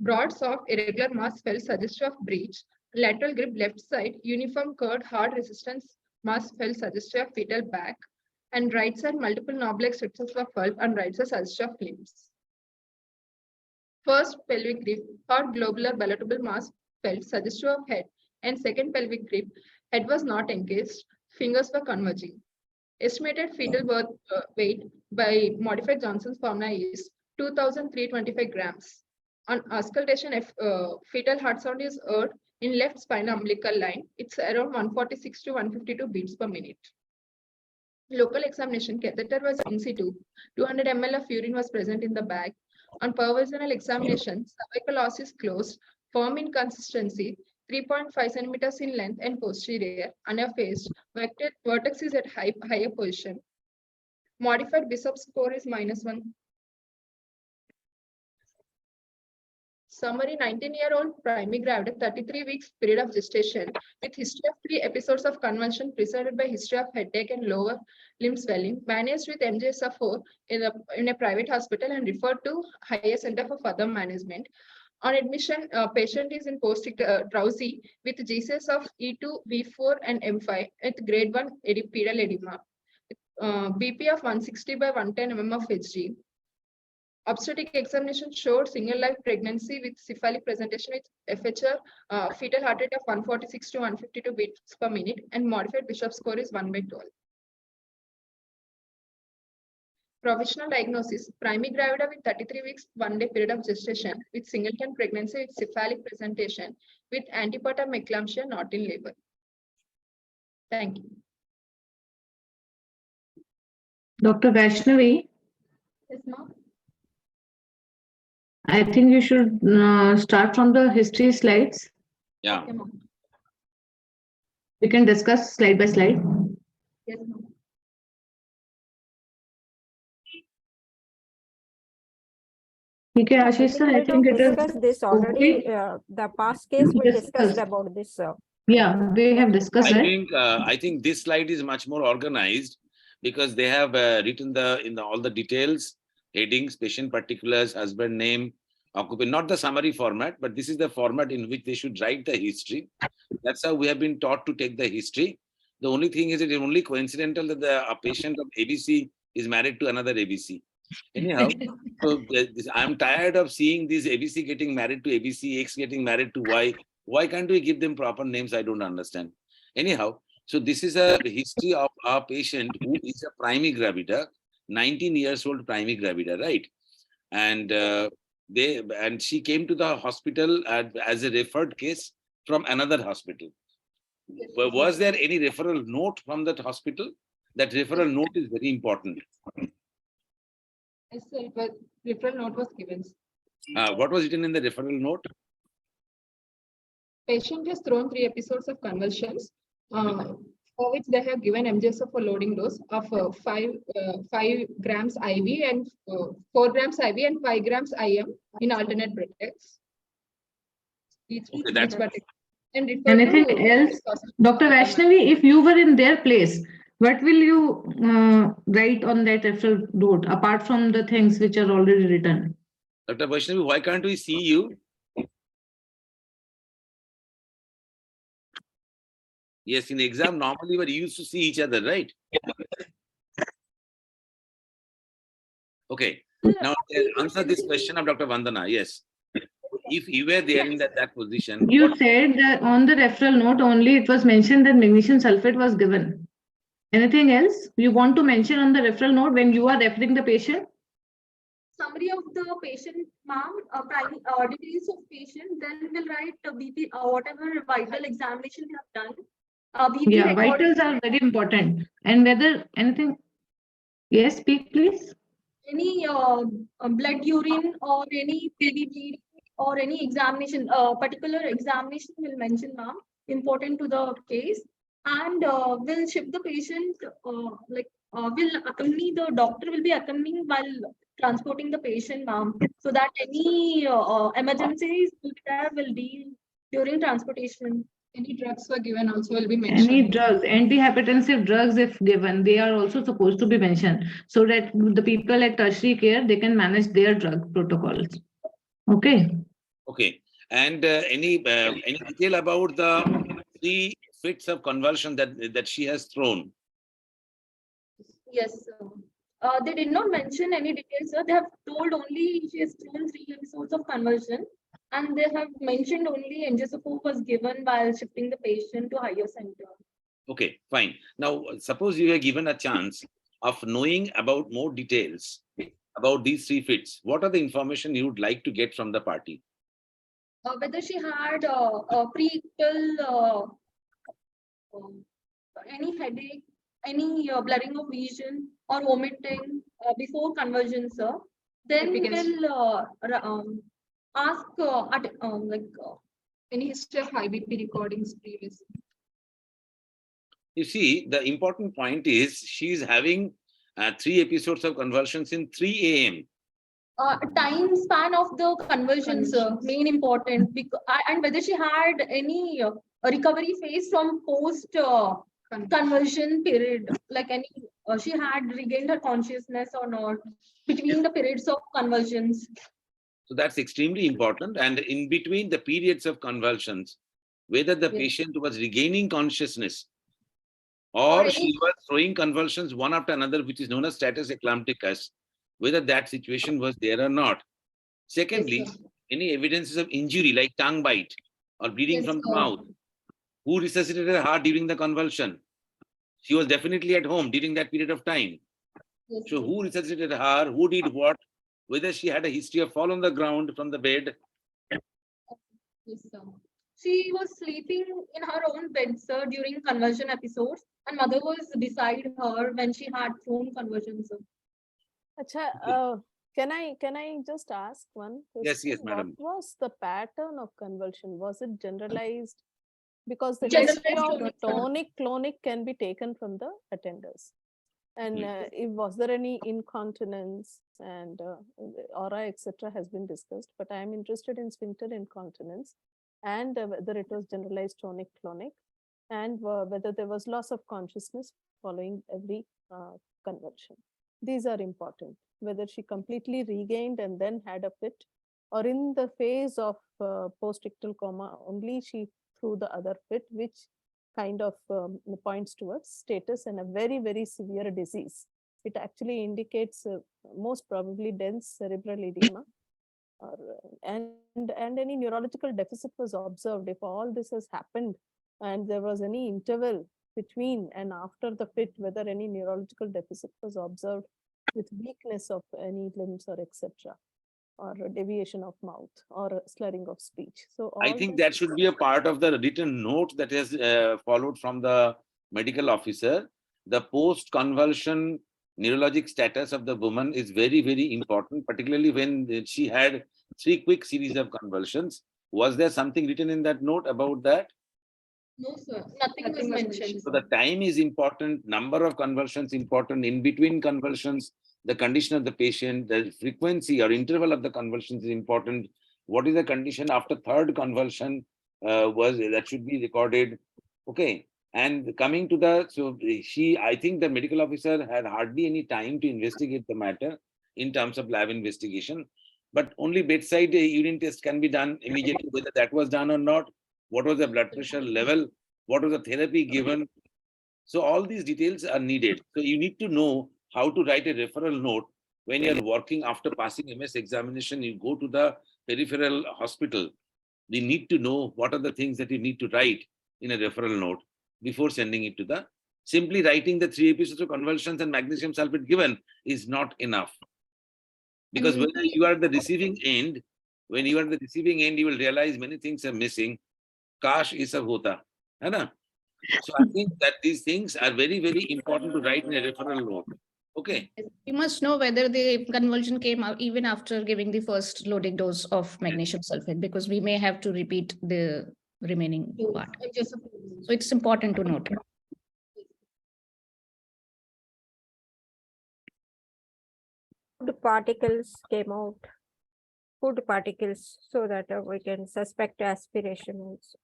broad, soft, irregular mass felt suggestive of breach. Lateral grip left side, uniform curved, hard resistance mass felt suggestive of fetal back, and right side multiple knobleg strictures were felt on right side suggestive of limbs. First pelvic grip or globular ballotable mass felt suggestive of head, and second pelvic grip, head was not engaged, fingers were converging. Estimated fetal birth weight by modified Johnson's formula is 2,325 grams. On auscultation, if fetal heart sound is heard in left spinal umbilical line, it's around 146 to 152 beats per minute. Local examination, catheter was in situ, 200 ml of urine was present in the bag. On pervaginal examination, cervical os is closed, firm in consistency, 3.5 centimeters in length and posterior, uneffaced, vertex is at higher position. Modified Bishop's score is -1. Summary: 19-year-old primary gravid, 33 weeks period of gestation with history of 3 episodes of convulsion preceded by history of headache and lower limb swelling, managed with MGS of 4 in a private hospital and referred to higher center for further management. On admission, patient is in post-drowsy with GCS of E2, V4 and M5 with grade 1 pedal edema. BP of 160 by 110 mm of Hg. Obstetric examination showed single live pregnancy with cephalic presentation with FHR, fetal heart rate of 146 to 152 beats per minute, and modified Bishop's score is 1/12. Provisional diagnosis: primary gravida with 33 weeks, 1-day period of gestation with singleton pregnancy with cephalic presentation with antepartum eclampsia, not in labor. Thank you. Dr. Vaishnavi, Yes, ma'am. I think you should start from the history slides. Yeah. Okay, ma'am. We can discuss slide by slide. Yes, ma'am. Okay, Ashish sir, I think it is discussed this already. The past case we discussed about this. Yeah, we have discussed it. I think this slide is much more organized because they have written all the details, headings, patient particulars, husband name, occupant, not the summary format, but this is the format in which they should write the history. That's how we have been taught to take the history. The only thing is it is only coincidental that a patient of ABC is married to another ABC. Anyhow, so I'm tired of seeing this ABC getting married to ABC, X getting married to Y. Why can't we give them proper names? I don't understand. Anyhow, so this is a history of a patient who is a primary gravida, 19 years old primary gravida, right? And she came to the hospital as a referred case from another hospital. Was there any referral note from that hospital? That referral note is very important. Yes, sir, but referral note was given. What was written in the referral note? Patient has thrown 3 episodes of convulsions, for which they have given MGS of a loading dose of 5 grams IV and 4 grams IV and 5 grams IM in alternate breaths. Anything else? Dr. Vaishnavi, if you were in their place, what will you write on that referral note apart from the things which are already written? Dr. Vaishnavi, why can't we see you? Yes, in the exam, normally we used to see each other, right? Okay. Now, answer this question of Dr. Vandana. Yes. If you were there in that position. You said that on the referral note only it was mentioned that magnesium sulfate was given. Anything else you want to mention on the referral note when you are referring the patient? Summary of the patient, ma'am, details of patient, then we'll write BP, whatever vital examination we have done. Yeah, vitals are very important. And whether anything, yes, speak please. Any blood urine or any PVD or any examination, particular examination will mention, ma'am, important to the case. And we'll ship the patient, will accompany, the doctor will be accompanying while transporting the patient, ma'am, so that any emergencies will deal during transportation. Any drugs were given also will be mentioned. Any drugs, antihypertensive drugs if given, they are also supposed to be mentioned so that the people at tertiary care, they can manage their drug protocols. Okay. Okay. And any detail about the 3 fits of convulsion that she has thrown? Yes, sir. They did not mention any details, sir. They have told only she has thrown 3 episodes of convulsion, and they have mentioned only NG-support was given while shifting the patient to higher center. Okay, fine. Now, suppose you are given a chance of knowing about more details about these 3 fits. What are the information you would like to get from the party? Whether she had pre-ictal any headache, any blurring of vision or vomiting before conversion, sir. Then we will ask Any history of high BP recordings previously? You see, the important point is she is having 3 episodes of convulsions in 3 a.m. Time span of the conversions, main important, because, and whether she had any recovery phase from post conversion period, like any she had regained her consciousness or not between the periods of conversions. So that's extremely important. And in between the periods of convulsions, whether the patient was regaining consciousness or she was throwing convulsions one after another, which is known as status epilepticus, whether that situation was there or not. Secondly, any evidences of injury like tongue bite or bleeding from the mouth. Who resuscitated her heart during the convulsion? She was definitely at home during that period of time. So who resuscitated her? Who did what? Whether she had a history of fall on the ground from the bed. Yes, sir. She was sleeping in her own bed, sir, during conversion episodes, and mother was beside her when she had thrown conversions, sir. Acha, can I just ask one question? Yes, madam. What was the pattern of convulsion? Was it generalized? Because the Generalized history of tonic, clonic can be taken from the attenders. And was there any incontinence and aura, etc., has been discussed. But I am interested in sphincter incontinence and whether it was generalized tonic clonic and whether there was loss of consciousness following every convulsion. These are important. Whether she completely regained and then had a fit, or in the phase of post-ictal coma only she threw the other fit, which kind of points towards status and a very, very severe disease. It actually indicates most probably dense cerebral edema, or, and any neurological deficit was observed. If all this has happened and there was any interval between and after the fit, whether any neurological deficit was observed with weakness of any limbs or etc., or deviation of mouth or slurring of speech. So I think that should be a part of the written note that has followed from the medical officer. The post-convulsion neurologic status of the woman is very, very important, particularly when she had 3 quick series of convulsions. Was there something written in that note about that? No, sir. Nothing was mentioned. So the time is important, number of convulsions important, in between convulsions, the condition of the patient, the frequency or interval of the convulsions is important. What is the condition after 3rd convulsion that should be recorded? Okay. And coming to I think the medical officer had hardly any time to investigate the matter in terms of lab investigation, but only bedside urine test can be done immediately, whether that was done or not. What was the blood pressure level? What was the therapy given? So all these details are needed. So you need to know how to write a referral note. When you're working after passing MS examination, you go to the peripheral hospital. You need to know what are the things that you need to write in a referral note before sending it to the. Simply writing the 3 episodes of convulsions and magnesium sulfate given is not enough. Because when you are at the receiving end, you will realize many things are missing. Kash is a hota. Hai na? So I think that these things are very, very important to write in a referral note. Okay. We must know whether the convulsion came out even after giving the first loading dose of magnesium sulfate, because we may have to repeat the remaining part. So it's important to note. Food particles came out. Food particles, so that we can suspect aspiration also.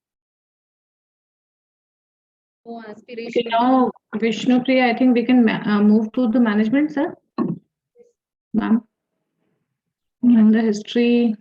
Oh, aspiration. Now, Vishnupriya, I think we can move to the management, sir. Ma'am. The history.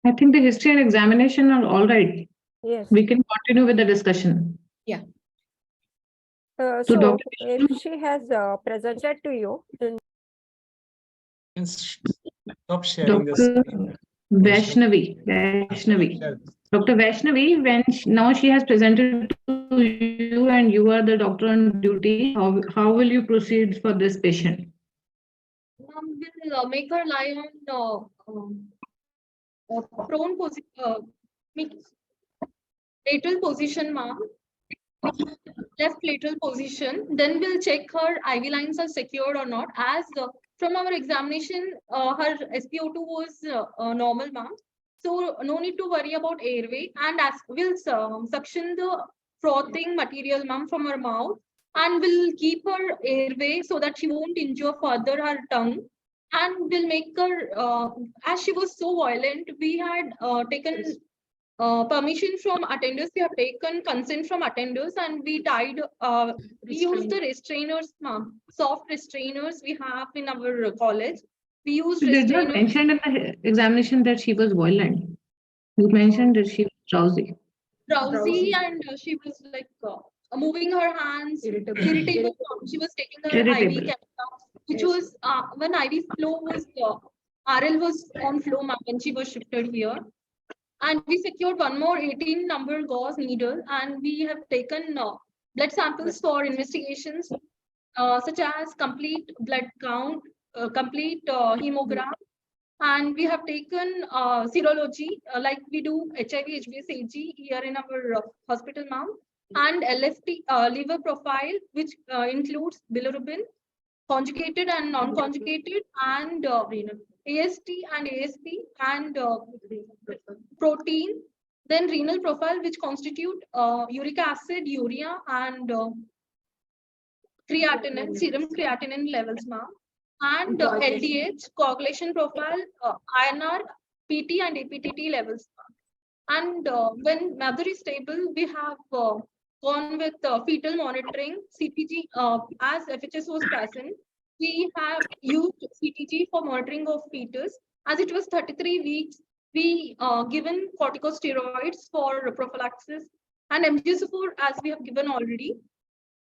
I think the history and examination are all right. Yes. We can continue with the discussion. Yeah. So Dr. if she has presented to you, then Stop sharing the Dr. screen. Vaishnavi. Share. Dr. Vaishnavi, when now she has presented to you and you are the doctor on duty, how will you proceed for this patient? We'll make her lie on prone position, lateral position, ma'am. Left lateral position. Then we'll check her IV lines are secured or not. As from our examination, her SpO2 was normal, ma'am. So no need to worry about airway. And as we'll suction the frothing material, ma'am, from her mouth, and we'll keep her airway so that she won't injure further her tongue. And we'll make her, as she was so violent, we had taken permission from attenders. We have taken consent from attenders, and we tied, we used the restrainers, ma'am, soft restrainers we have in our college. We used You did not restrainers. mention in the examination that she was violent. You mentioned that she was drowsy. Drowsy, and she was like moving her hands, irritable. She was taking her IV Irritable. chemical, which was when IV flow was RL was on flow, ma'am, when she was shifted here. And we secured one more 18 number gauze needle, and we have taken blood samples for investigations such as complete blood count, complete hemogram, and we have taken serology like we do HIV, HBsAg here in our hospital, ma'am, and LFT liver profile, which includes bilirubin, conjugated and non-conjugated, and AST and ASP, and protein, then renal profile, which constitute uric acid, urea, and creatinine, serum creatinine levels, ma'am, and LDH, coagulation profile, INR, PT, and APTT levels, ma'am. And when mother is stable, we have gone with fetal monitoring, CTG, as FHS was present. We have used CTG for monitoring of fetus. As it was 33 weeks, we given corticosteroids for prophylaxis, and MGS4 as we have given already.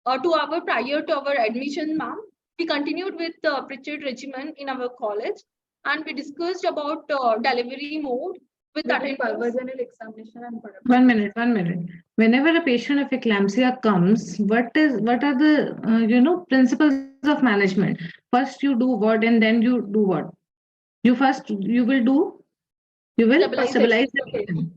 Prior to our admission, ma'am, we continued with the Pritchard regimen in our college, and we discussed about delivery mode with attenders. Examination and production. 1 minute. Whenever a patient of eclampsia comes, what are the principles of management? First you do what, and then you do what? You will stabilize the patient.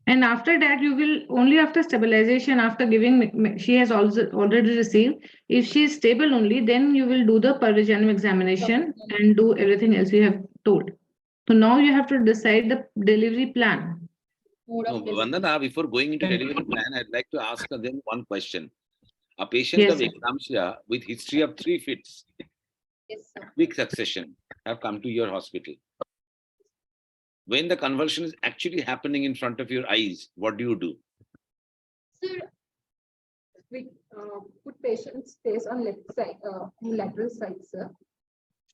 And after that, you will only after stabilization, after giving, she has also already received. If she is stable only, then you will do the perigenum examination and do everything else you have told. So now you have to decide the delivery plan. No, Vandana, before going into delivery plan, I'd like to ask them one question. A patient of eclampsia with history of 3 fits, quick succession, have come to your hospital. When the convulsion is actually happening in front of your eyes, what do you do? Sir, we put patient's face on left side, lateral side, sir.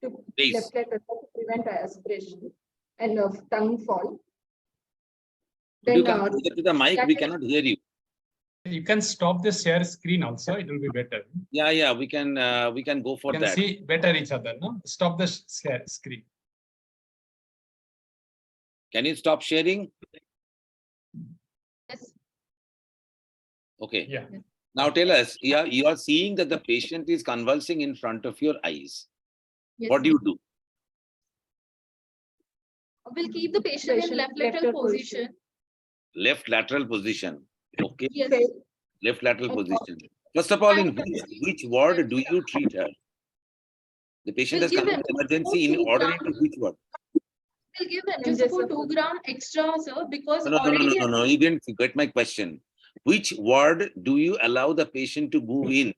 Left lateral to prevent aspiration and tongue fall. Then, you can get to the mic, we cannot hear you. You can stop the share screen also, it will be better. Yeah, we can go for that. We can see better each other, no? Stop the share screen. Can you stop sharing? Yes. Okay. Yeah. Now tell us, you are seeing that the patient is convulsing in front of your eyes. Yes. What do you do? We'll keep the patient in left lateral position. Left lateral position. Okay. Yes. Left lateral position. First of all, in which ward do you treat her? The patient has come to emergency in order to which ward? We'll give MGS4 2 gram extra, sir, because No, you didn't get my question. Which ward do you allow the patient to move in?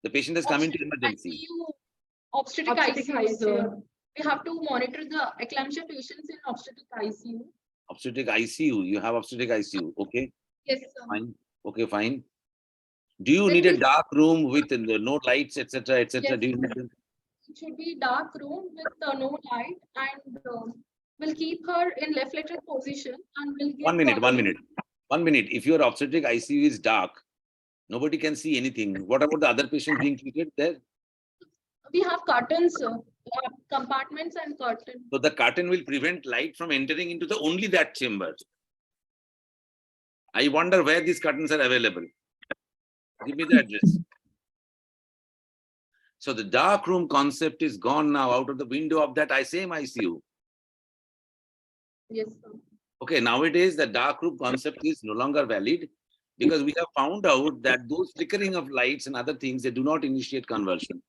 The patient has come into emergency. Obstetric ICU, sir. We have to monitor the eclampsia patients in obstetric ICU. Obstetric ICU. You have obstetric ICU. Okay. Yes, sir. Fine. Okay, fine. Do you When need a we- dark room with no lights, etc., etc.? Yes, Do you need to- it should be dark room with no light, and we'll keep her in left lateral position and we'll give 1 minute, the 1 minute, 1 minute. If your obstetric ICU is dark, nobody can see anything. What about the other patients being treated there? We have curtains, compartments and curtains. So the curtain will prevent light from entering into the only that chamber. I wonder where these curtains are available. Give me the address. So the dark room concept is gone now out of the window of that same ICU. Yes, sir. Okay, nowadays the dark room concept is no longer valid because we have found out that those flickering of lights and other things, they do not initiate convulsion.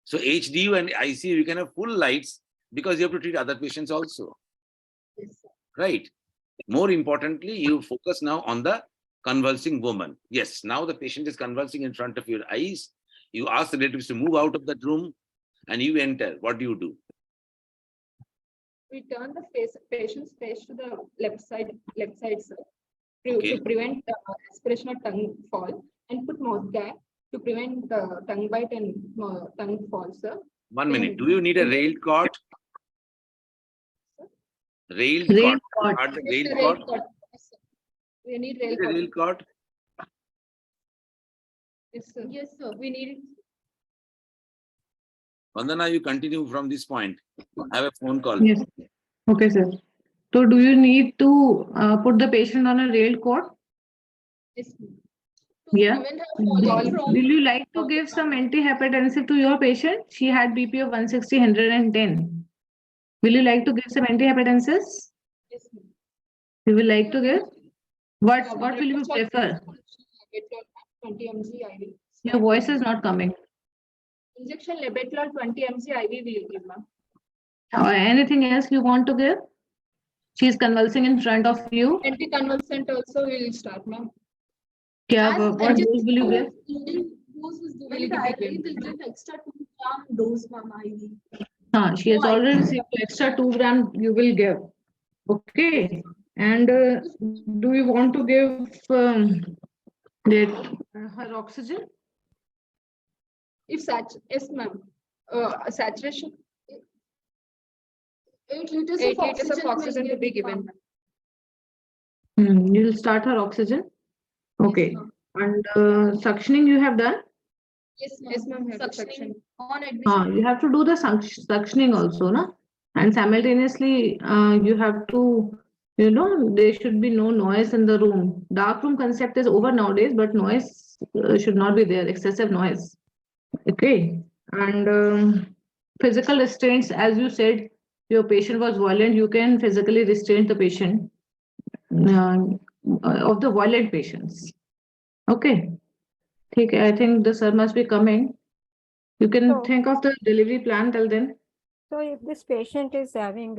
So HDU and ICU, you can have full lights because you have to treat other patients also. Yes, sir. Right? More importantly, you focus now on the convulsing woman. Yes, now the patient is convulsing in front of your eyes. You ask the relatives to move out of that room and you enter. What do you do? We turn the patient's face to the left side, sir, Okay. to prevent aspiration or tongue fall, and put mouth gag to prevent tongue bite and tongue fall, sir. 1 minute. Do you need a railed cot? Railed Rail cot. cot. Railed Rail cot. cot. Yes, sir. We need rail Is it a cot. railed cot? Yes, sir. Yes, sir. We need it. Vandana, you continue from this point. I have a phone call. Yes. Okay, sir. So do you need to put the patient on a railed cot? Yes, sir. To Yeah. prevent her falling from. Will you like to give some antihypertensive to your patient? She had BP of 160, 110. Will you like to give some antihypertensives? Yes, sir. You will like to give? What will you prefer? 20 mg IV. Your voice is not coming. Injection Lebetlol 20 mg IV will give, ma'am. Or anything else you want to give? She's convulsing in front of you. Anticonvulsant also will start, ma'am. Yeah, As what dose will you give? Dose is given directly, we'll give extra 2 gram dose, ma'am, IV. She has already received extra 2 gram you will give. Okay. And do you want to give her oxygen? If yes, ma'am. Saturation. 8 liters of oxygen to be given. You'll start her oxygen. Okay. Yes, And suctioning you have done? Yes, ma'am. Suction. On admission. You have to do the suctioning also, no? And simultaneously, you have to, there should be no noise in the room. Dark room concept is over nowadays, but noise should not be there, excessive noise. Okay. And physical restraints, as you said, your patient was violent, you can physically restrain the patient of the violent patients. Okay. I think the sir must be coming. You can think of the delivery plan till then. So if this patient is having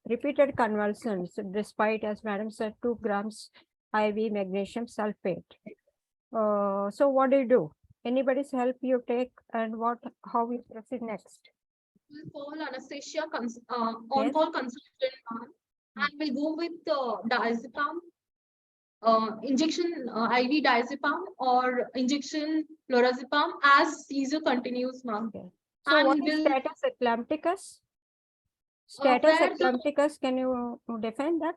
repeated convulsions, despite, as madam said, 2 grams IV magnesium sulfate, so what do? Anybody's help you take, and how we proceed next? We'll call anesthesia on-call consultant, and we'll go with diazepam, injection IV diazepam or injection lorazepam as seizure continues, ma'am. Okay. So what is status epilepticus? Status epilepticus, can you define that?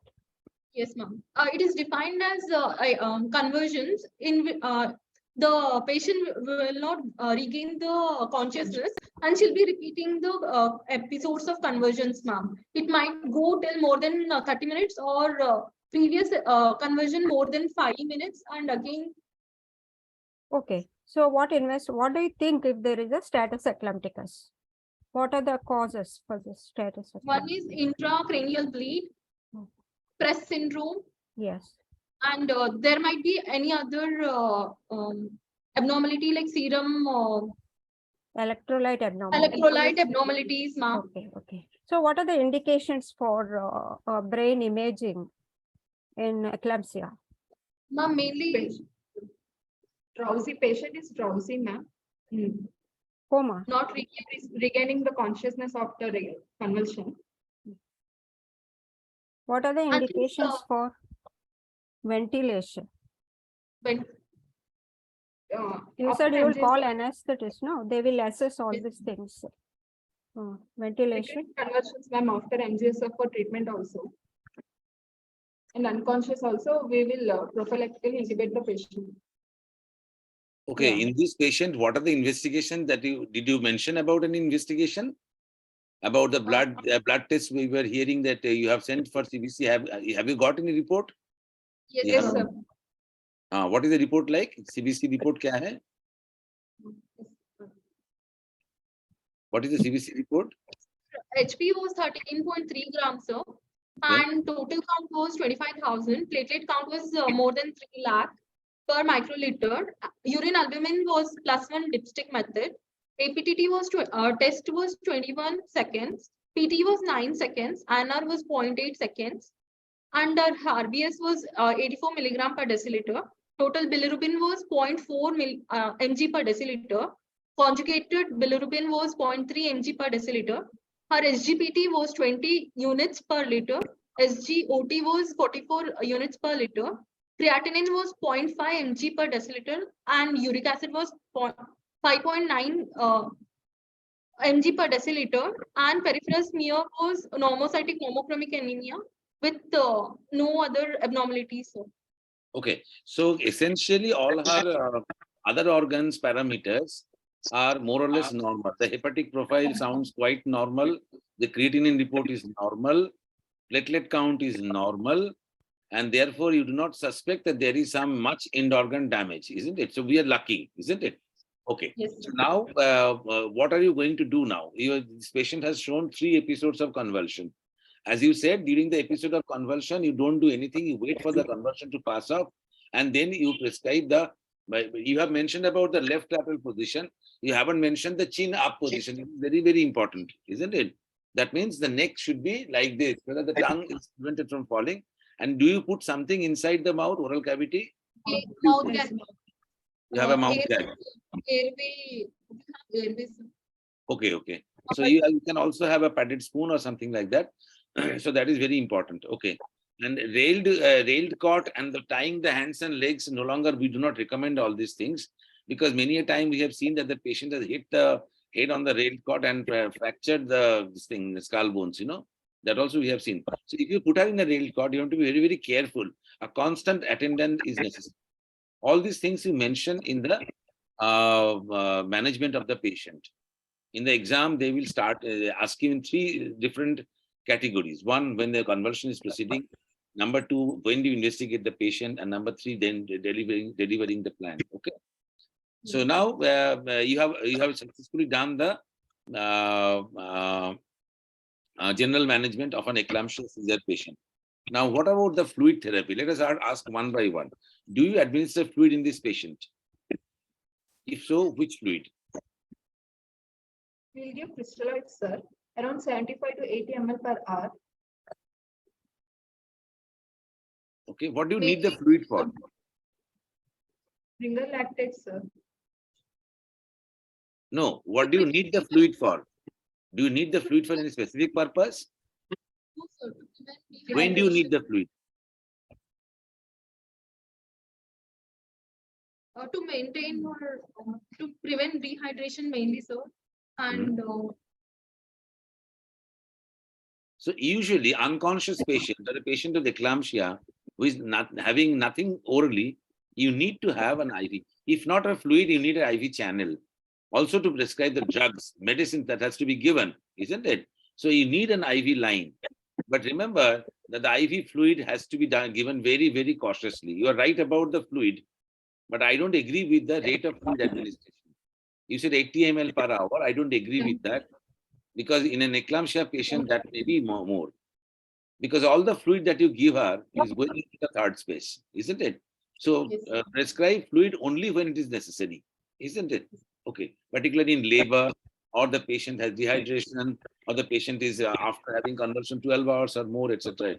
Yes, ma'am. It is defined as conversions in the patient will not regain the consciousness and she'll be repeating the episodes of conversions, ma'am. It might go till more than 30 minutes or previous conversion more than 5 minutes and again. Okay. So what do you think if there is a status epilepticus? What are the causes for this status epilepticus? One is intracranial bleed, press syndrome. Yes. And there might be any other abnormality like serum electrolyte abnormalities. Electrolyte abnormalities, ma'am. Okay. So what are the indications for brain imaging in eclampsia? Ma'am, mainly drowsy. Patient is drowsy, ma'am. Coma. Not regaining the consciousness after convulsion. What are the indications for ventilation? You after said you will MGSF, call anesthetist, no? They will assess all Yes. these things. we Ventilation. get conversions, ma'am, after MGSF for treatment also. And unconscious also, we will prophylactically intubate the patient. Okay, Yeah. in this patient, what are the investigations that did you mention about an investigation? About the blood test we were hearing that you have sent for CBC. Have you got any report? Yes, You yes, haven't? sir. What is the report like? CBC report kya hai? What is the CBC report? HP was 13.3 grams, sir. Okay. And total count was 25,000. Platelet count was more than 3 lakh per microliter. Urine albumin was +1 dipstick method. APTT was test was 21 seconds. PT was 9 seconds. ANR was 0.8 seconds. And our RBS was 84 milligram per deciliter. Total bilirubin was 0.4 mg per deciliter. Conjugated bilirubin was 0.3 mg per deciliter. Her SGPT was 20 units per liter. SGOT was 44 units per liter. Creatinine was 0.5 mg per deciliter. And uric acid was 5.9 mg per deciliter. And peripheral smear was normocytic normochromic anemia with no other abnormalities. So. Okay, so essentially all her other organs parameters are more or less normal. The hepatic profile sounds quite normal. The creatinine report is normal. Platelet count is normal. And therefore, you do not suspect that there is some much end organ damage, isn't it? So we are lucky, isn't it? Okay. Yes. So now, what are you going to do now? This patient has shown 3 episodes of convulsion. As you said, during the episode of convulsion, you don't do anything. You wait for the convulsion to pass off, and then you prescribe the. You have mentioned about the left lateral position. You haven't mentioned the chin up position. It's very, very important, isn't it? That means the neck should be like this, so that the tongue is prevented from falling. And do you put something inside the mouth, oral cavity? Mouth gag. You have a mouth gag. Airway. Okay, okay. So you can also have a padded spoon or something like that. So that is very important. Okay. And railed cot and the tying the hands and legs, no longer, we do not recommend all these things, because many a time we have seen that the patient has hit the head on the railed cot and fractured the skull bones, that also we have seen. So if you put her in a railed cot, you have to be very, very careful. A constant attendant is necessary. All these things you mention in the management of the patient. In the exam, they will start asking in 3 different categories. 1, when the convulsion is proceeding. Number 2, when do you investigate the patient? And number 3, then delivering the plan. Okay. So now you have successfully done the general management of an eclampsia seizure patient. Now, what about the fluid therapy? Let us ask one by one. Do you administer fluid in this patient? If so, which fluid? We'll give crystalloids, sir, around 75 to 80 ml per hour. Okay, what do you need the fluid for? Ringer lactate, sir. No, what do you need the fluid for? Do you need the fluid for any specific purpose? No, sir. When do you need the fluid? To maintain or to prevent dehydration mainly, sir. And so usually unconscious patient or a patient of eclampsia who is not having nothing orally, you need to have an IV. If not a fluid, you need an IV channel. Also to prescribe the drugs, medicine that has to be given, isn't it? So you need an IV line. But remember that the IV fluid has to be given very, very cautiously. You are right about the fluid, but I don't agree with the rate of fluid administration. You said 80 ml per hour. I don't agree with that, because in an eclampsia patient, that may be more. Because all the fluid that you give her is going into the third space, isn't it? So prescribe fluid only when it is necessary, isn't it? Okay, particularly in labor, or the patient has dehydration, or the patient is after having convulsion 12 hours or more, etc.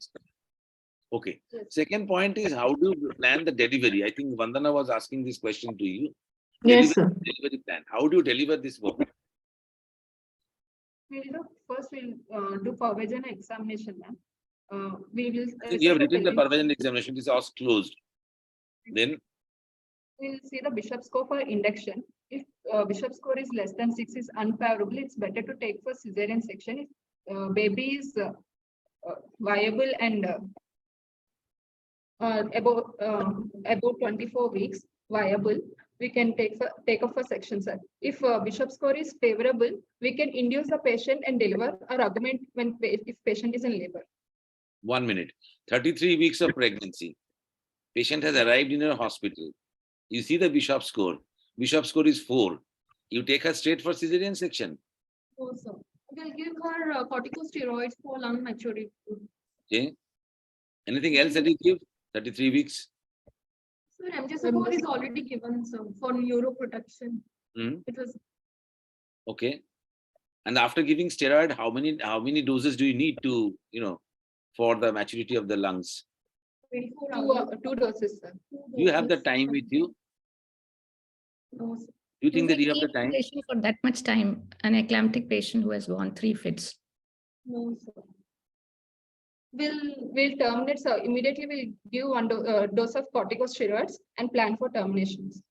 Okay. Second point is, how do you plan the delivery? I think Vandana was asking this question to you. Yes, sir. Delivery plan. How do you deliver this work? First we'll do pervasion examination, ma'am. We will. You have written the pervasion examination. It is all closed. Then We'll see the Bishop score for induction. If Bishop score is less than 6 is unfavorable, it's better to take for cesarean section. If baby is viable and about 24 weeks viable, we can take up for section, sir. If Bishop score is favorable, we can induce the patient and deliver or augment if patient is in labor. 1 minute. 33 weeks of pregnancy. Patient has arrived in a hospital. You see the Bishop score. Bishop score is 4. You take her straight for cesarean section. No, sir. We'll give her corticosteroids for lung maturity. Okay. Anything else that you give? 33 weeks. Sir, MJ is already given, sir, for neuroprotection. It was Okay. And after giving steroid, how many doses do you need to, for the maturity of the lungs? 24 hours. 2 doses, sir. Do you have the time with you? No, sir. Do you think Do that we you have the keep time? patient for that much time? An eclamptic patient who has gone 3 fits. No, sir. We'll terminate, sir. Immediately we'll give 1 dose of corticosteroids and plan for terminations.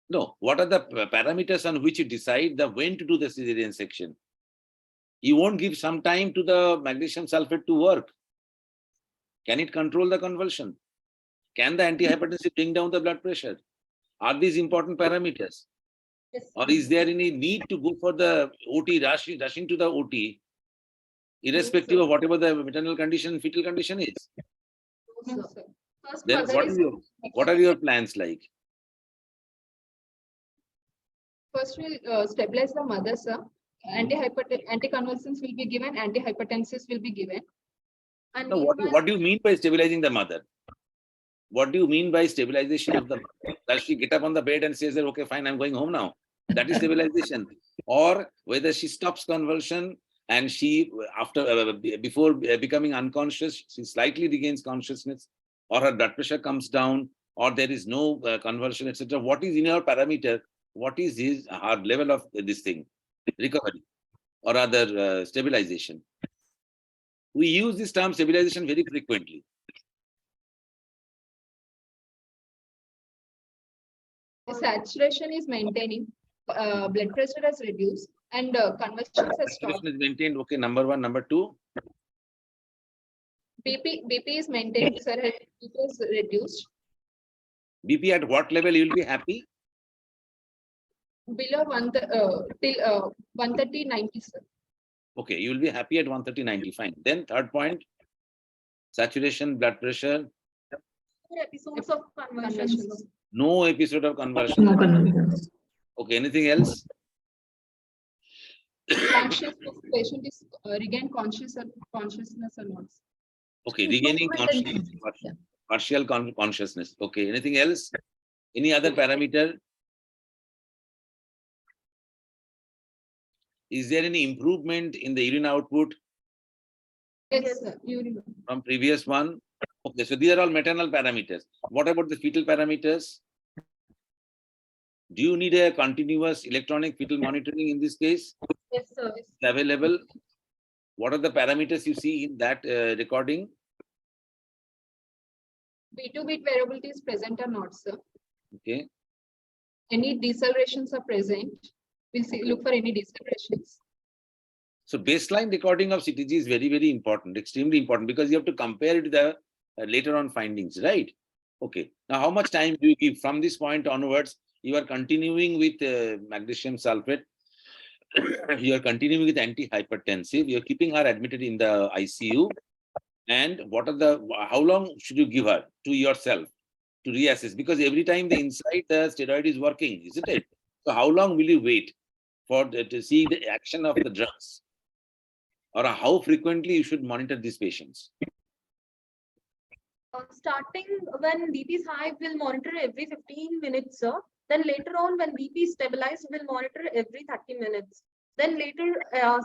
No. What are the parameters on which you decide when to do the cesarean section? You won't give some time to the magnesium sulfate to work. Can it control the convulsion? Can the antihypertensive bring down the blood pressure? Are these important parameters? Yes, Or is there any need to go for the OT, rushing to the OT, irrespective of whatever the maternal condition, fetal condition is? No, sir. First, Then what are your plans like? First, we'll stabilize the mother, sir. Anticonvulsants will be given, antihypertensives will be given. And Now, what do you mean by stabilizing the mother? What do you mean by stabilization of the mother? Does she get up on the bed and says that, okay, fine, I'm going home now? That is stabilization. Or whether she stops convulsion and she, before becoming unconscious, she slightly regains consciousness, or her blood pressure comes down, or there is no convulsion, etc. What is in your parameter? What is her level of this thing? Recovery or other stabilization? We use this term stabilization very frequently. Saturation is maintaining, blood pressure has reduced, and convulsions has stopped. Saturation is maintained. Okay, number 1. Number 2. BP is maintained, sir. It is reduced. BP at what level you will be happy? Below 130/90, sir. Okay, you will be happy at 130/90. Fine. Then 3rd point, saturation, blood pressure. Episodes of convulsions. No episode of convulsion. No convulsions. Okay, anything else? Consciousness, patient is regain consciousness or not. Okay, regaining consciousness, partial consciousness. Okay, anything else? Any other parameter? Is there any improvement in the urine output? Yes, sir. Urine. From previous one? Okay, so these are all maternal parameters. What about the fetal parameters? Do you need a continuous electronic fetal monitoring in this case? Yes, sir. It's available. What are the parameters you see in that recording? B2-bit variability is present or not, sir. Okay. Any decelerations are present. We'll look for any decelerations. So baseline recording of CTG is very, very important, extremely important, because you have to compare it to the later on findings, right? Okay. Now, how much time do you give from this point onwards? You are continuing with magnesium sulfate. You are continuing with antihypertensive. You are keeping her admitted in the ICU. And how long should you give her to yourself to reassess? Because every time the steroid is working, isn't it? So how long will you wait to see the action of the drugs? Or how frequently you should monitor these patients? Starting when BP is high, we'll monitor every 15 minutes, sir. Then later on, when BP is stabilized, we'll monitor every 30 minutes. Then later,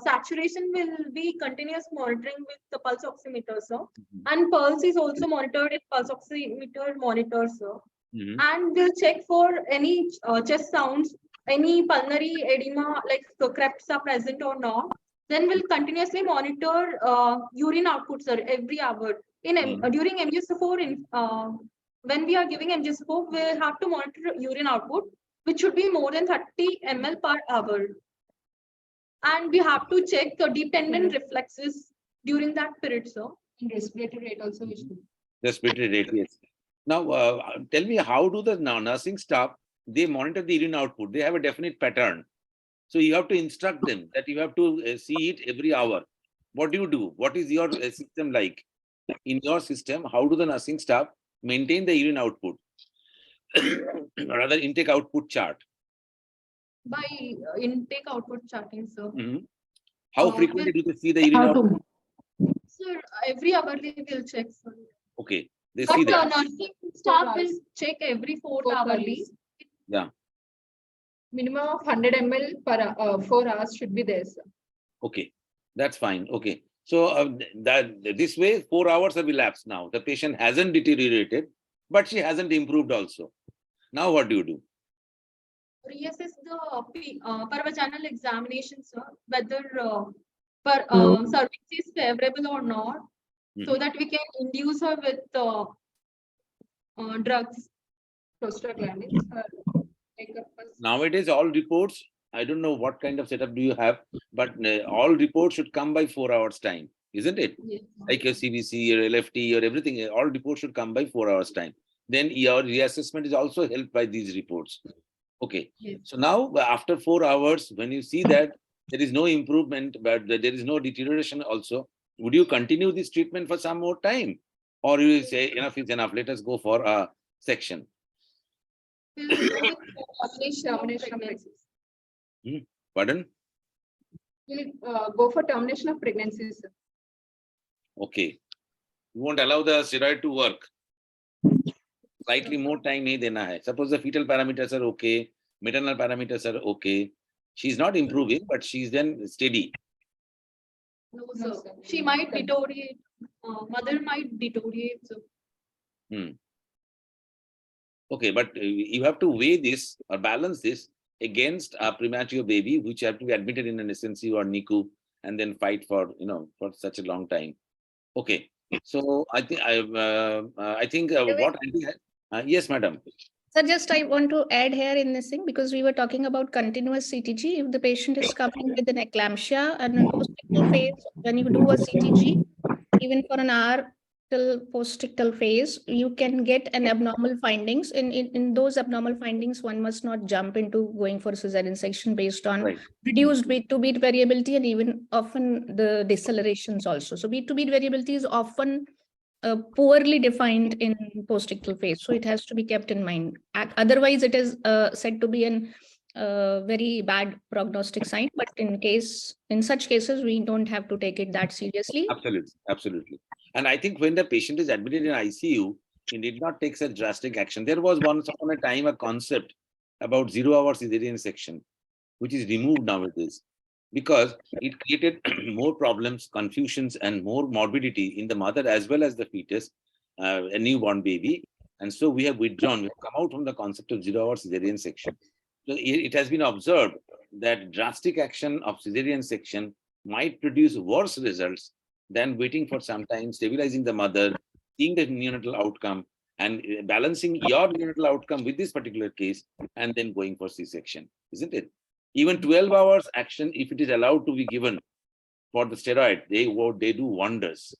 saturation will be continuous monitoring with the pulse oximeter, sir. And pulse is also monitored with pulse oximeter monitor, sir. And we'll check for any chest sounds, any pulmonary edema, like the creps are present or not. Then we'll continuously monitor urine output, sir, every hour. During MGS4 when we are giving endoscope, we have to monitor urine output, which should be more than 30 ml per hour. And we have to check the dependent reflexes during that period, sir. And respiratory rate also we should. Respiratory rate, yes. Now, tell me, how do the nursing staff, they monitor the urine output? They have a definite pattern. So you have to instruct them that you have to see it every hour. What do you do? What is your system like? In your system, how do the nursing staff maintain the urine output? Or rather, intake output chart. By intake output charting, sir. How frequently do they see the urine output? Sir, every hour they will check, sir. Okay, they But see the that. nursing staff will check every 4 hourly. Yeah. Minimum of 100 ml per 4 hours should be there, sir. Okay, that's fine. Okay. So this way, 4 hours have elapsed now. The patient hasn't deteriorated, but she hasn't improved also. Now what do you do? Reassess the per-vaginal examination, sir, whether cervix is favorable or not, so that we can induce her with drugs. Prostaglandins. Nowadays, all reports, I don't know what kind of setup do you have, but all reports should come by 4 hours time, isn't it? Yes. Like your CBC, your LFT, or everything, all reports should come by 4 hours time. Then your reassessment is also helped by these reports. Okay. Yes. So now after 4 hours, when you see that there is no improvement, but there is no deterioration also, would you continue this treatment for some more time? Or you will say enough is enough, let us go for a section? We'll go with termination of pregnancies. Pardon? We'll go for termination of pregnancy, sir. Okay. You won't allow the steroid to work. Slightly more time nahi dena hai. Suppose the fetal parameters are okay, maternal parameters are okay. She's not improving, but she's then steady. No, sir. She might deteriorate. Mother might deteriorate, sir. Okay, but you have to weigh this or balance this against a premature baby, which have to be admitted in an SNC or NICU and then fight for, for such a long time. Okay. So I think what yes, madam. So just I want to add here in this thing, because we were talking about continuous CTG. If the patient is coming with an eclampsia and a post-ictal phase, when you do a CTG, even for an hour till post-ictal phase, you can get an abnormal findings. In those abnormal findings, one must not jump into going for cesarean section based on reduced beat-to-beat variability and even often the decelerations also. So beat-to-beat variability is often poorly defined in post-ictal phase. So it has to be kept in mind. Otherwise, it is said to be an very bad prognostic sign. But in such cases, we don't have to take it that seriously. Absolutely, absolutely. And I think when the patient is admitted in ICU, he did not take such drastic action. There was once upon a time a concept about 0-hour cesarean section, which is removed nowadays, because it created more problems, confusions, and more morbidity in the mother as well as the fetus, a newborn baby. And so we have withdrawn, we have come out from the concept of 0-hour cesarean section. So it has been observed that drastic action of cesarean section might produce worse results than waiting for some time, stabilizing the mother, seeing the neonatal outcome, and balancing your neonatal outcome with this particular case, and then going for C-section, isn't it? Even 12 hours action, if it is allowed to be given for the steroid, they do wonders.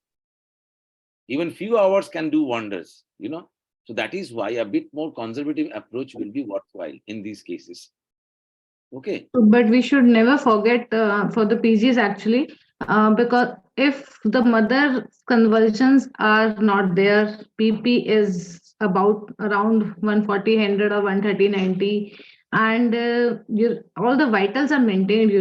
Even few hours can do wonders, So that is why a bit more conservative approach will be worthwhile in these cases. Okay. But we should never forget for the PGs actually, because if the mother convulsions are not there, PP is around 140, 100 or 130, 90, and all the vitals are maintained,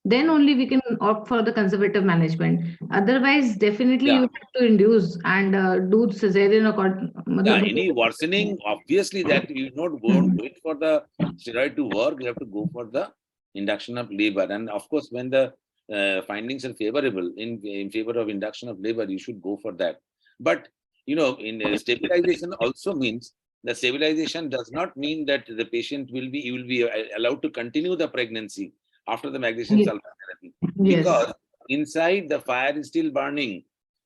then only we can opt for the conservative management. Otherwise, definitely you have to induce and do cesarean or any worsening, obviously that you not wait for the steroid to work, you have to go for the induction of labor. And of course, when the findings are favorable in favor of induction of labor, you should go for that. But in stabilization also means the stabilization does not mean that the patient will be allowed to continue the pregnancy after the magnesium sulfate therapy, because inside the fire is still burning,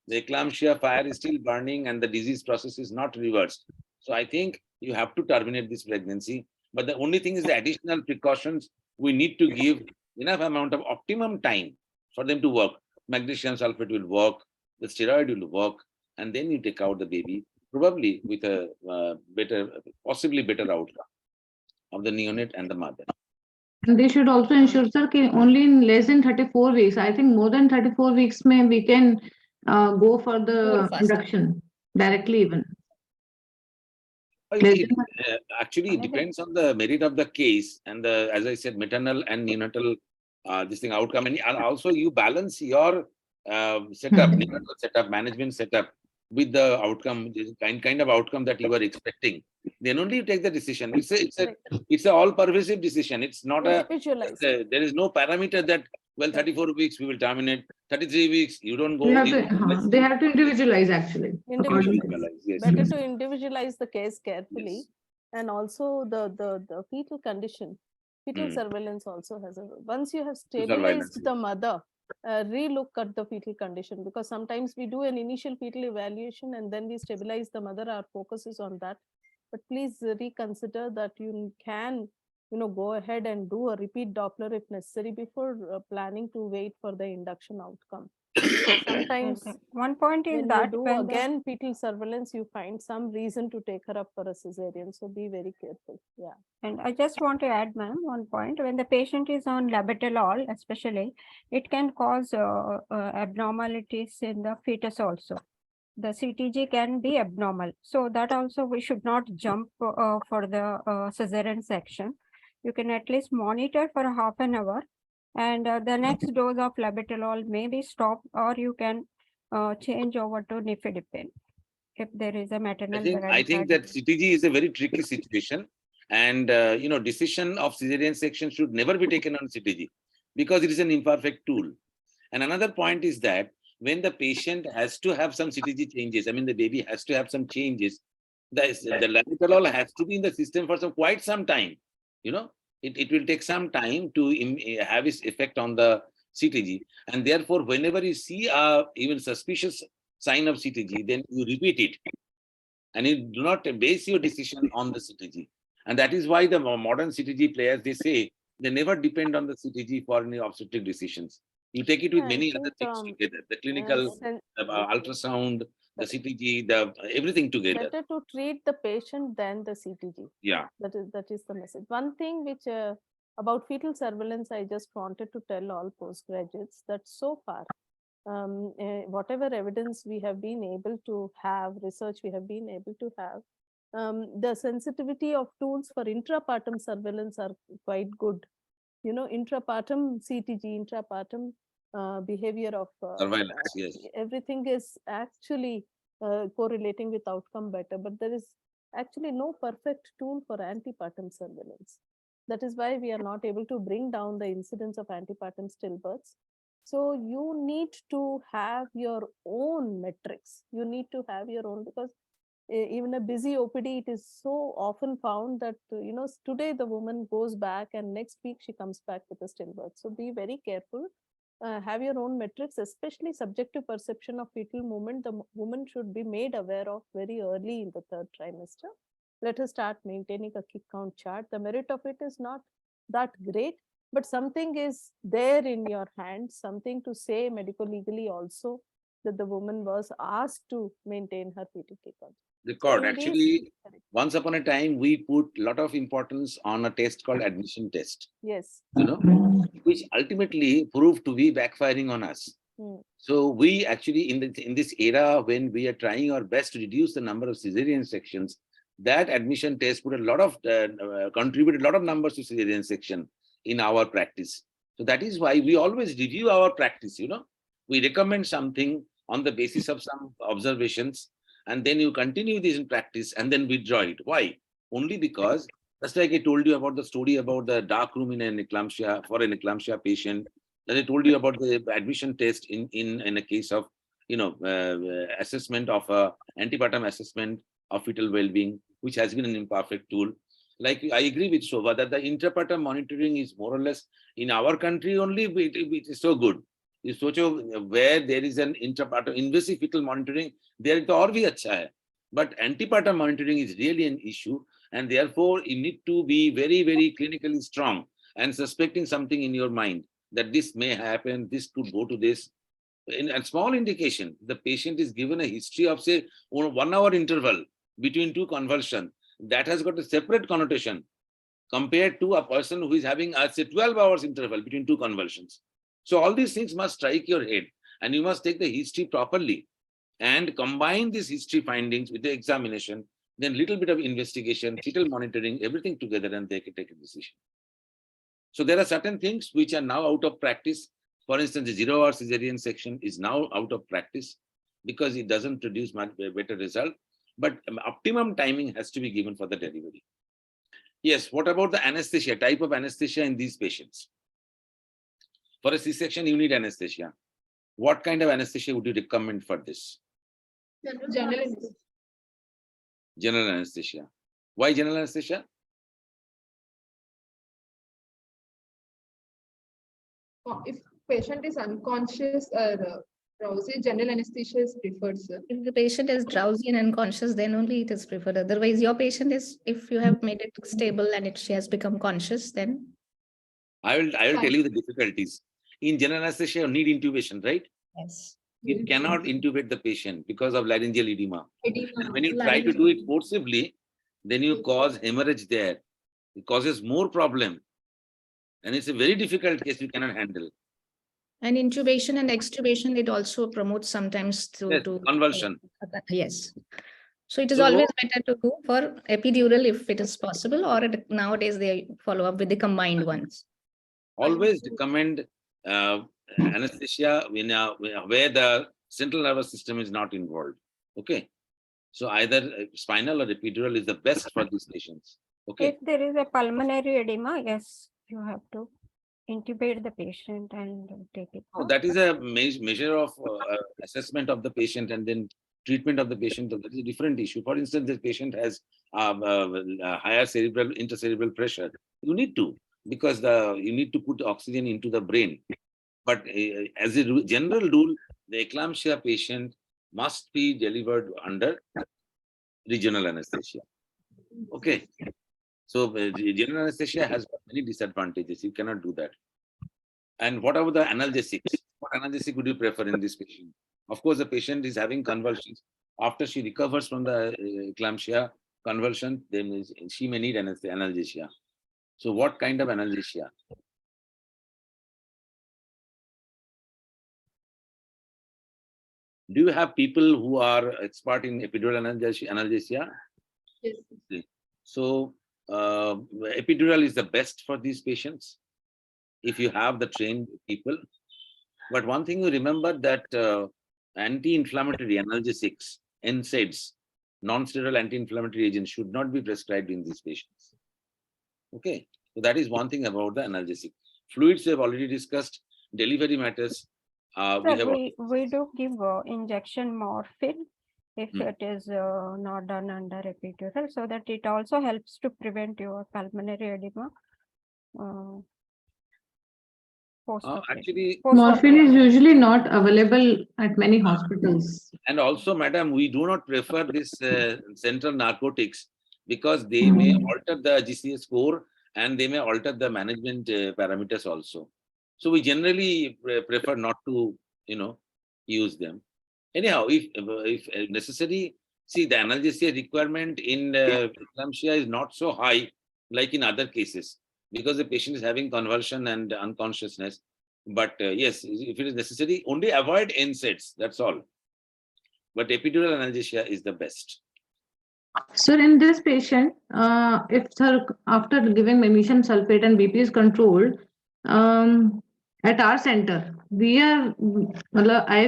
the eclampsia fire is still burning, and the disease process is not reversed. So I think you have to terminate this pregnancy. But the only thing is the additional precautions. We need to give enough amount of optimum time for them to work. Magnesium sulfate will work, the steroid will work, and then you take out the baby, probably with a possibly better outcome of the neonate and the mother. And they should also ensure, sir, that only in less than 34 weeks. I think more than 34 weeks, we can go for the induction directly even. Actually, it depends on the merit of the case and the, as I said, maternal and neonatal this thing outcome, and also you balance your setup, neonatal setup, management setup with the outcome, kind of outcome that you are expecting. Then only you take the decision. It's a all-pervasive decision. It's not there is no parameter that, well, 34 weeks we will terminate, 33 weeks you don't go. They have to individualize actually. Individualize. Yes, Better yes. to individualize the case carefully, Yes. and also the fetal condition. Fetal surveillance also has a, once you have stabilized the mother, relook at the fetal condition, because sometimes we do an initial fetal evaluation and then we stabilize the mother. Our focus is on that, but please reconsider that you can, go ahead and do a repeat Doppler if necessary before planning to wait for the induction outcome. Sometimes one point is when that you do when again fetal surveillance, you find some reason to take her up for a cesarean. So be very careful. Yeah. And I just want to add, ma'am, one point. When the patient is on labetalol, especially, it can cause abnormalities in the fetus also. The CTG can be abnormal. So that also we should not jump for the cesarean section. You can at least monitor for half an hour, and the next dose of labetalol may be stopped, or you can change over to nifedipine if there is a maternal. I think that CTG is a very tricky situation, and decision of cesarean section should never be taken on CTG because it is an imperfect tool. And another point is that when the patient has to have some CTG changes, I mean the baby has to have some changes, the labetalol has to be in the system for quite some time. It will take some time to have its effect on the CTG, and therefore whenever you see even suspicious sign of CTG, then you repeat it, and you do not base your decision on the CTG. And that is why the modern CTG players, they say they never depend on the CTG for any obstetric decisions. You take it with many other things together, the clinical, ultrasound, the CTG, everything together. Better to treat the patient than the CTG. Yeah. That is the message. One thing which about fetal surveillance, I just wanted to tell all postgraduates that so far, whatever evidence we have been able to have, research we have been able to have, the sensitivity of tools for intrapartum surveillance are quite good. Intrapartum CTG, intrapartum behavior of surveillance, yes. Everything is actually correlating with outcome better, but there is actually no perfect tool for antepartum surveillance. That is why we are not able to bring down the incidence of antepartum stillbirths. So you need to have your own metrics. You need to have your own, because even a busy OPD, it is so often found that, today the woman goes back and next week she comes back with a stillbirth. So be very careful. Have your own metrics, especially subjective perception of fetal movement. The woman should be made aware of very early in the 3rd trimester. Let her start maintaining a kick count chart. The merit of it is not that great, but something is there in your hands, something to say medico-legally also, that the woman was asked to maintain her fetal kick count. Record. Actually, once upon a time, we put a lot of importance on a test called admission test. Yes. Which ultimately proved to be backfiring on us. So we actually, in this era, when we are trying our best to reduce the number of cesarean sections, that admission test put a lot of contributed a lot of numbers to cesarean section in our practice. So that is why we always review our practice. We recommend something on the basis of some observations, and then you continue this in practice and then withdraw it. Why? Only because, just like I told you about the story about the dark room in an eclampsia, for an eclampsia patient, that I told you about the admission test in a case of, assessment of antepartum assessment of fetal well-being, which has been an imperfect tool. Like I agree with Shobha that the intrapartum monitoring is more or less in our country only, it is so good. Where there is an intrapartum invasive fetal monitoring, there to aur bhi acha hai. But antepartum monitoring is really an issue, and therefore you need to be very, very clinically strong and suspecting something in your mind that this may happen, this could go to this. In a small indication, the patient is given a history of, say, 1 hour interval between two convulsions. That has got a separate connotation compared to a person who is having, say, 12 hours interval between two convulsions. So all these things must strike your head, and you must take the history properly and combine these history findings with the examination, then little bit of investigation, fetal monitoring, everything together, and they can take a decision. So there are certain things which are now out of practice. For instance, the 0-hour cesarean section is now out of practice because it doesn't produce much better result, but optimum timing has to be given for the delivery. Yes, what about the anesthesia, type of anesthesia in these patients? For a C-section, you need anesthesia. What kind of anesthesia would you recommend for this? General anesthesia. General anesthesia. Why general anesthesia? If patient is unconscious or drowsy, general anesthesia is preferred, sir. If the patient is drowsy and unconscious, then only it is preferred. Otherwise, your patient is, if you have made it stable and she has become conscious, then I will tell you the difficulties. In general anesthesia, you need intubation, right? yes. You cannot intubate the patient because of laryngeal edema. And when you try to do it forcibly, then you cause hemorrhage there. It causes more problem. And it's a very difficult case you cannot handle. And intubation and extubation, it also promotes sometimes Yes, convulsion. Yes. So it is So- always better to go for epidural if it is possible, or nowadays they follow up with the combined ones. Always recommend anesthesia where the central nervous system is not involved. Okay. So either spinal or epidural is the best for these patients. Okay. If there is a pulmonary edema, yes, you have to intubate the patient and take it. No, that is a measure of assessment of the patient and then treatment of the patient. That is a different issue. For instance, the patient has higher intracerebral pressure. You need to, because you need to put oxygen into the brain. But as a general rule, the eclampsia patient must be delivered under regional anesthesia. Okay. So general anesthesia has many disadvantages. You cannot do that. And what about the analgesics? What analgesic would you prefer in this patient? Of course, the patient is having convulsions. After she recovers from the eclampsia convulsion, then she may need analgesia. So what kind of analgesia? Do you have people who are expert in epidural analgesia? Yes. So epidural is the best for these patients if you have the trained people. But one thing you remember that anti-inflammatory analgesics, NSAIDs, non-steroidal anti-inflammatory agents should not be prescribed in these patients. Okay, so that is one thing about the analgesic. Fluids we have already discussed. Delivery matters. We do give injection morphine if it is not done under epidural, so that it also helps to prevent your pulmonary edema. Actually, morphine is usually not available at many hospitals. And also, madam, we do not prefer this central narcotics because they may alter the GCS score and they may alter the management parameters also. So we generally prefer not to, use them. Anyhow, if necessary, see, the analgesia requirement in eclampsia is not so high like in other cases because the patient is having convulsion and unconsciousness. But yes, if it is necessary, only avoid NSAIDs, that's all. But epidural analgesia is the best. So in this patient, if after giving magnesium sulfate and BP is controlled, at our center, I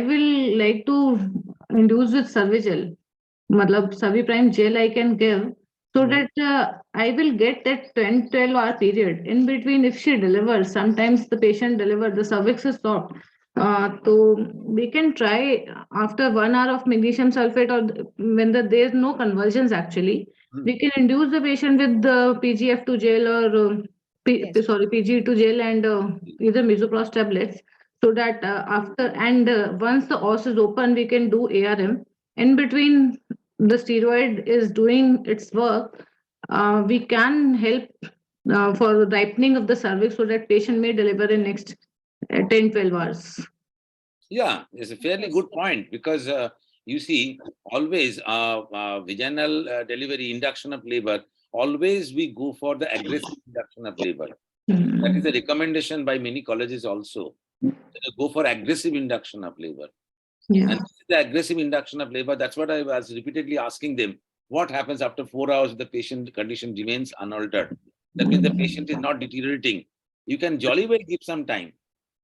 will like to induce with Servigel. Savi prime gel I can give so that I will get that 10-12 hour period. In between, if she delivers, sometimes the patient delivers, the cervix is soft. So we can try after 1 hour of magnesium sulfate or when there is no convulsions actually, we can induce the patient with the PGF2 gel or PG2 gel and either misoprostol tablets so that once the os is open, we can do ARM. In between, the steroid is doing its work, we can help for the ripening of the cervix so that patient may deliver in next 10-12 hours. Yeah, it's a fairly good point because you see, always vaginal delivery, induction of labor, always we go for the aggressive induction of labor. That is a recommendation by many colleges also. So they go for aggressive induction of labor. Yeah. And the aggressive induction of labor, that's what I was repeatedly asking them. What happens after 4 hours if the patient condition remains unaltered? That means the patient is not deteriorating. You can jolly well give some time,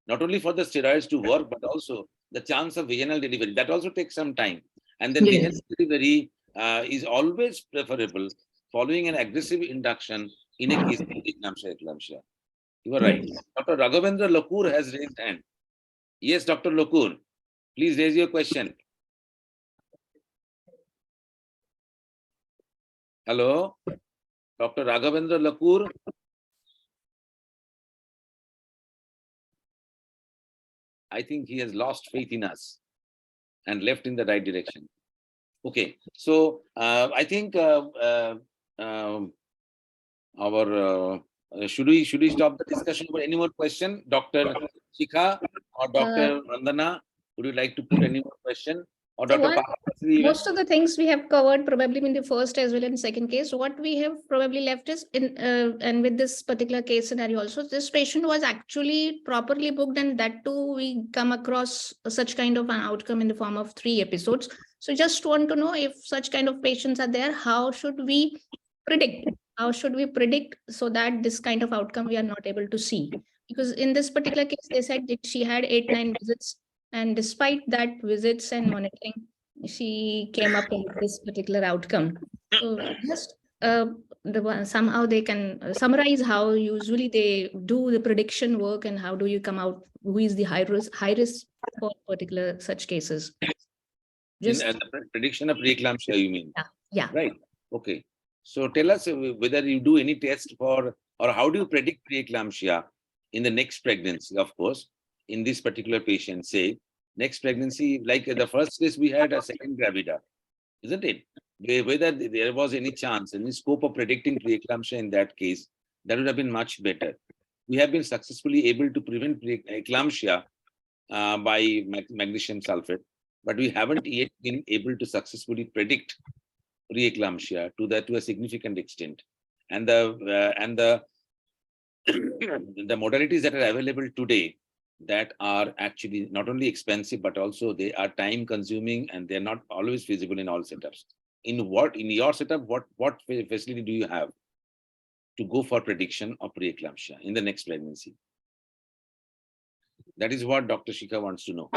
not only for the steroids to work, but also the chance of vaginal delivery. That also takes some time. And then vaginal delivery is always preferable following an aggressive induction in a case of eclampsia. You are right. Dr. Raghavendra Lakur has raised hand. Yes, Dr. Lakur, please raise your question. Hello, Dr. Raghavendra Lakur. I think he has lost faith in us and left in the right direction. Okay, so I think should we stop the discussion for any more question? Dr. Shikha or Dr. Vandana, would you like to put any more question? Or Dr. Most of the things we have covered probably in the first as well in second case. What we have probably left is in and with this particular case scenario also, this patient was actually properly booked, and that too we come across such kind of an outcome in the form of 3 episodes. So just want to know if such kind of patients are there, how should we predict? How should we predict so that this kind of outcome we are not able to see? Because in this particular case, they said that she had 8-9 visits. And despite that visits and monitoring, she came up with this particular outcome. So just somehow they can summarize how usually they do the prediction work and how do you come out who is the high risk for particular such cases. Just the prediction of preeclampsia, you mean? Yeah. Right. Okay. So tell us whether you do any test for, or how do you predict preeclampsia in the next pregnancy, of course. In this particular patient, say, next pregnancy, like the first case, we had a second gravida, isn't it? Whether there was any chance, any scope of predicting preeclampsia in that case, that would have been much better. We have been successfully able to prevent preeclampsia by magnesium sulfate, but we haven't yet been able to successfully predict preeclampsia to a significant extent. And the modalities that are available today that are actually not only expensive, but also they are time consuming and they're not always feasible in all setups. In your setup, what facility do you have to go for prediction of preeclampsia in the next pregnancy? That is what Dr. Shikha wants to know.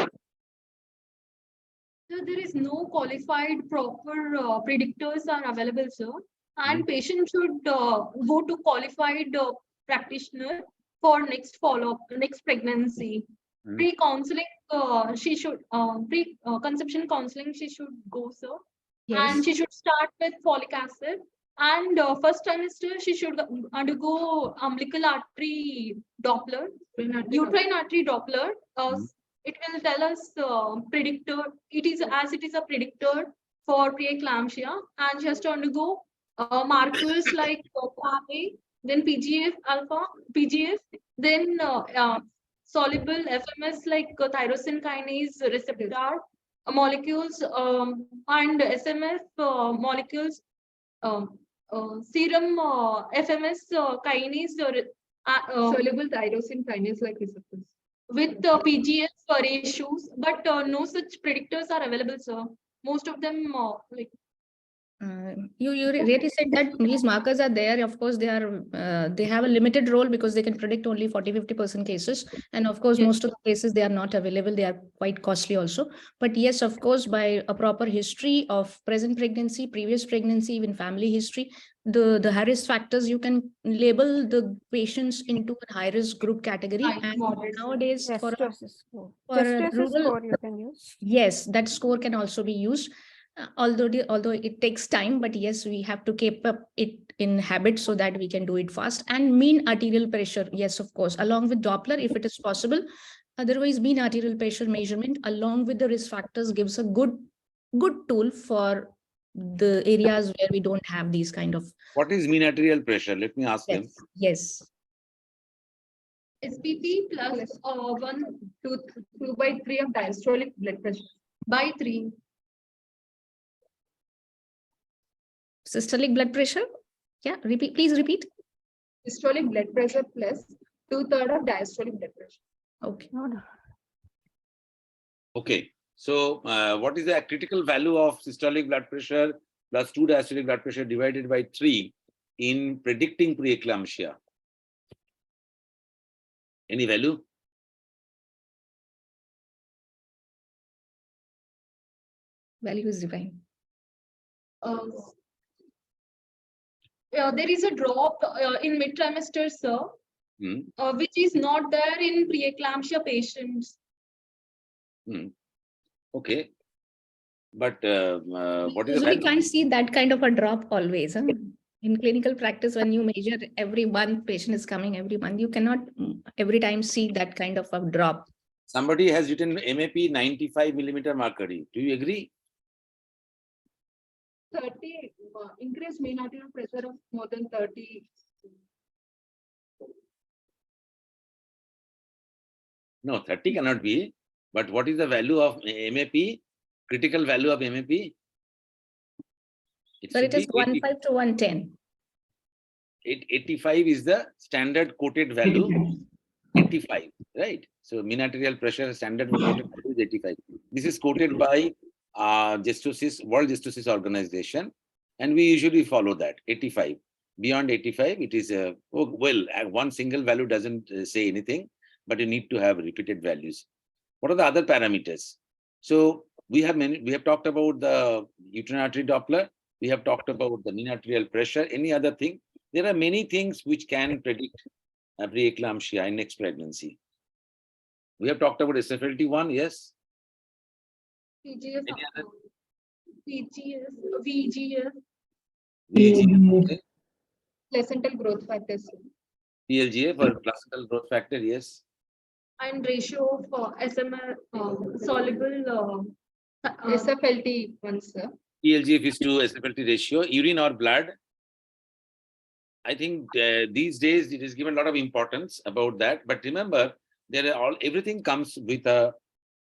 So there is no qualified proper predictors are available, sir. And patient should go to qualified practitioner for next follow-up, next pregnancy. Pre-counseling, she should, pre-conception counseling, she should go, sir. Yes. And she should start with folic acid. And first trimester, she should undergo umbilical artery Doppler, uterine artery Doppler. It will tell us predictor. It is a predictor for preeclampsia, and she has to undergo markers like PAA, then PGF alpha, PGF, then soluble FMS like tyrosine kinase receptor molecules, and SMS molecules, serum FMS kinase soluble tyrosine kinase like receptors with PGF ratios, but no such predictors are available, sir. Most of them like. You really said that these markers are there. Of course, they are. They have a limited role because they can predict only 40-50% cases, and of course, most of the cases they are not available. They are quite costly also. But yes, of course, by a proper history of present pregnancy, previous pregnancy, even family history, the high risk factors, you can label the patients into a high risk group category. And nowadays, for a rural, score you can use. Yes, that score can also be used. Although it takes time, but yes, we have to keep up it in habit so that we can do it fast. And mean arterial pressure, yes, of course, along with Doppler, if it is possible. Otherwise, mean arterial pressure measurement along with the risk factors gives a good tool for the areas where we don't have these kind of. What is mean arterial pressure? Let me ask them. Yes. SPP plus 2/3 of diastolic blood pressure by 3. Systolic blood pressure. Yeah, repeat, please repeat. Systolic blood pressure plus 2/3 of diastolic blood pressure. Okay. Okay. So what is the critical value of systolic blood pressure plus 2 diastolic blood pressure divided by 3 in predicting preeclampsia? Any value? Value is defined. There is a drop in mid-trimester, sir, Hmm. which is not there in preeclampsia patients. Okay. But what is the Usually value? can't see that kind of a drop always. Huh? In clinical practice, when you measure every month, patient is coming every month, you cannot every time see that kind of a drop. Somebody has written MAP 95 millimeter mercury. Do you agree? 30 increased mean arterial pressure of more than 30. No, 30 cannot be. But what is the value of MAP? Critical value of MAP? So it is should be 15 to 110. 85 is the standard quoted value. 85, right? So mean arterial pressure standard quoted value is 85. This is quoted by World Justice Organization, and we usually follow that 85. Beyond 85, it is one single value doesn't say anything, but you need to have repeated values. What are the other parameters? So we have talked about the uterine artery Doppler. We have talked about the mean arterial pressure. Any other thing? There are many things which can predict preeclampsia in next pregnancy. We have talked about SFLT1, yes. PGS, Any other? PGS, VGS, VGF, okay. placental growth factors, PLGA for placental growth factor, yes. and ratio of SMR soluble SFLT ones, sir. PLGF is to SFLT ratio, urine or blood. I think these days it is given a lot of importance about that. But remember, everything comes with a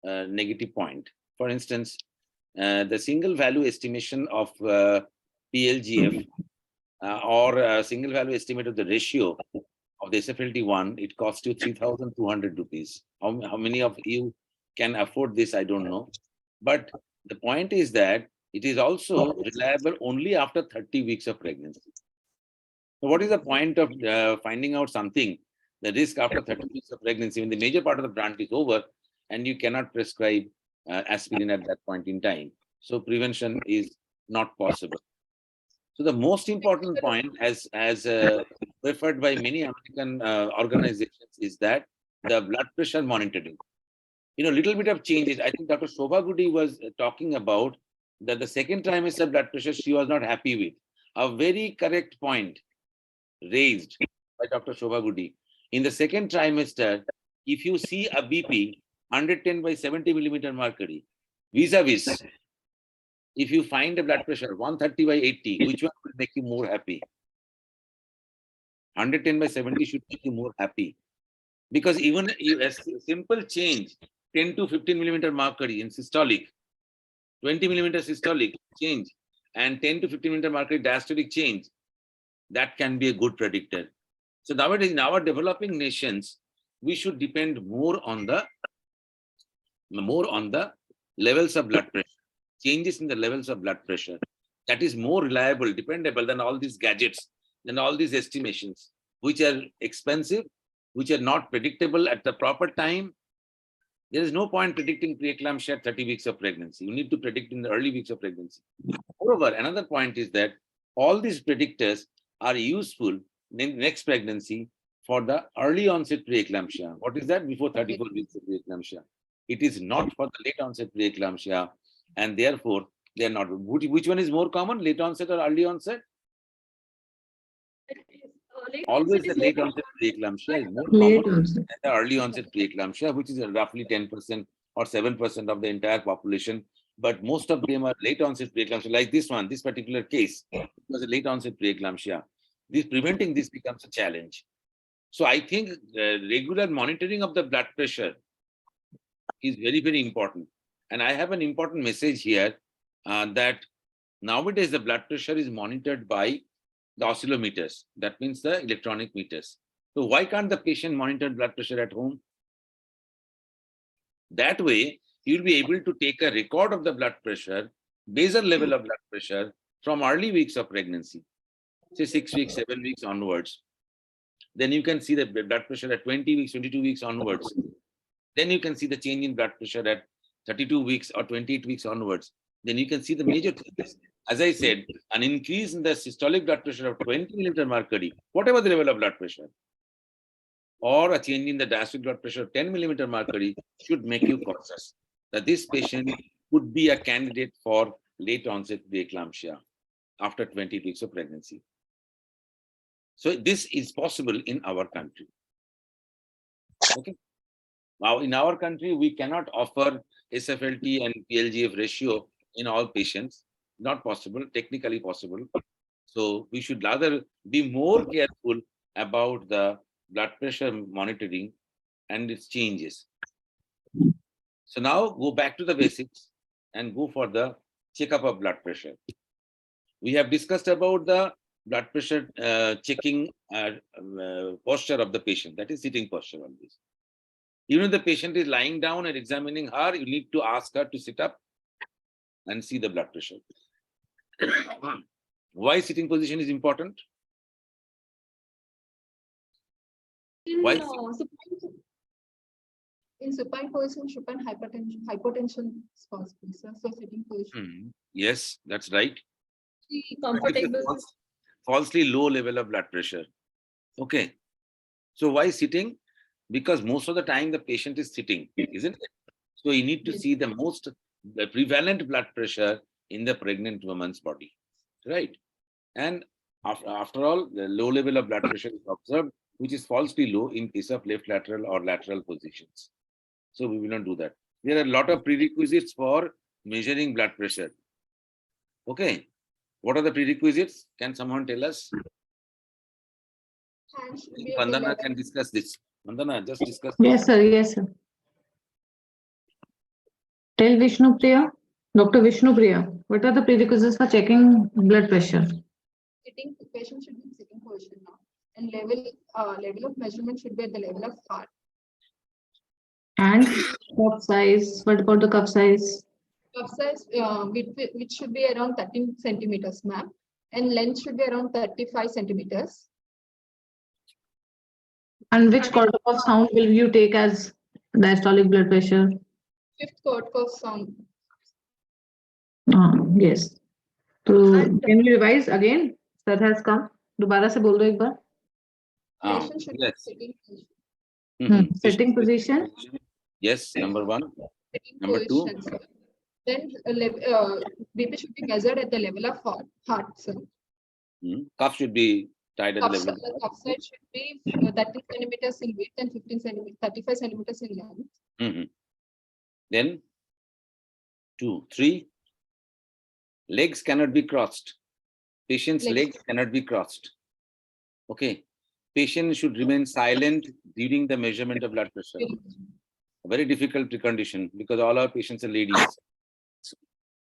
negative point. For instance, the single value estimation of PLGF or a single value estimate of the ratio of the SFLT1, it costs you 3,200 rupees. How many of you can afford this? I don't know. But the point is that it is also reliable only after 30 weeks of pregnancy. So what is the point of finding out something, the risk after 30 weeks of pregnancy, when the major part of the brand is over and you cannot prescribe aspirin at that point in time? So prevention is not possible. So the most important point, as referred by many American organizations, is that the blood pressure monitoring. Little bit of changes. I think Dr. Shobha Gudi was talking about that the second trimester blood pressure she was not happy with. A very correct point raised by Dr. Shobha Gudi. In the second trimester, if you see a BP 110 by 70 millimeter mercury, vis-a-vis, if you find a blood pressure 130 by 80, which one will make you more happy? 110 by 70 should make you more happy. Because even a simple change, 10 to 15 millimeter mercury in systolic, 20 millimeter systolic change, and 10 to 15 millimeter mercury diastolic change, that can be a good predictor. So nowadays, in our developing nations, we should depend more on the levels of blood pressure, changes in the levels of blood pressure. That is more reliable, dependable than all these gadgets, than all these estimations, which are expensive, which are not predictable at the proper time. There is no point predicting preeclampsia at 30 weeks of pregnancy. You need to predict in the early weeks of pregnancy. Moreover, another point is that all these predictors are useful in next pregnancy for the early onset preeclampsia. What is that? Before 34 weeks of preeclampsia. It is not for the late onset preeclampsia, and therefore they are not. Which one is more common, late onset or early onset? Always the late onset preeclampsia is more common than the early onset preeclampsia, which is roughly 10% or 7% of the entire population but most of them are late onset preeclampsia, like this one, this particular case, it was a late onset preeclampsia. Preventing this becomes a challenge. So I think regular monitoring of the blood pressure is very, very important. And I have an important message here that nowadays the blood pressure is monitored by the oscillometers. That means the electronic meters. So why can't the patient monitor blood pressure at home? That way, you'll be able to take a record of the blood pressure, basal level of blood pressure from early weeks of pregnancy, say 6 weeks, 7 weeks onwards. Then you can see the blood pressure at 20 weeks, 22 weeks onwards. Then you can see the change in blood pressure at 32 weeks or 28 weeks onwards. Then you can see the major changes. As I said, an increase in the systolic blood pressure of 20 millimeter mercury, whatever the level of blood pressure, or a change in the diastolic blood pressure of 10 millimeter mercury should make you cautious that this patient could be a candidate for late onset preeclampsia after 20 weeks of pregnancy. So this is possible in our country. Okay. Now, in our country, we cannot offer SFLT and PLGF ratio in all patients. Not possible, technically possible. So we should rather be more careful about the blood pressure monitoring and its changes. So now go back to the basics and go for the checkup of blood pressure. We have discussed about the blood pressure checking posture of the patient, that is sitting posture on this. Even if the patient is lying down and examining her, you need to ask her to sit up and see the blood pressure. Why sitting position is important? Why? In supine position, supine hypotension is possible, sir. So sitting position. Yes, that's right. Comfortable. Falsely low level of blood pressure. Okay. So why sitting? Because most of the time the patient is sitting, isn't it? So you need to see the prevalent blood pressure in the pregnant woman's body, right? And after all, the low level of blood pressure is observed, which is falsely low in case of left lateral or lateral positions. So we will not do that. There are a lot of prerequisites for measuring blood pressure. Okay. What are the prerequisites? Can someone tell us? Vandana can discuss this. Vandana, just discuss. Yes, sir. Yes, sir. Tell Vishnupriya, Dr. Vishnupriya, what are the prerequisites for checking blood pressure? Sitting, patient should be in sitting position now, and level of measurement should be at the level of heart. And cup size? What about the cup size? Cup size, which should be around 13 centimeters, ma'am, and length should be around 35 centimeters. And which quarter of sound will you take as diastolic blood pressure? Fifth quarter of sound. Yes. So can you revise again? Sir has come. दोबारा से बोल दो एक बार. Patient should be Yes. sitting position. Sitting position. Yes, number one. Sitting Number two. position, sir. Then BP should be measured at the level of heart, sir. Cuff should be tied at the level. Cuff side should be 13 centimeters in width and 35 centimeters in length. Then 2, 3. Legs cannot be crossed. Patient's legs cannot be crossed. Okay. Patient should remain silent during the measurement of blood pressure. A very difficult precondition because all our patients are ladies. It's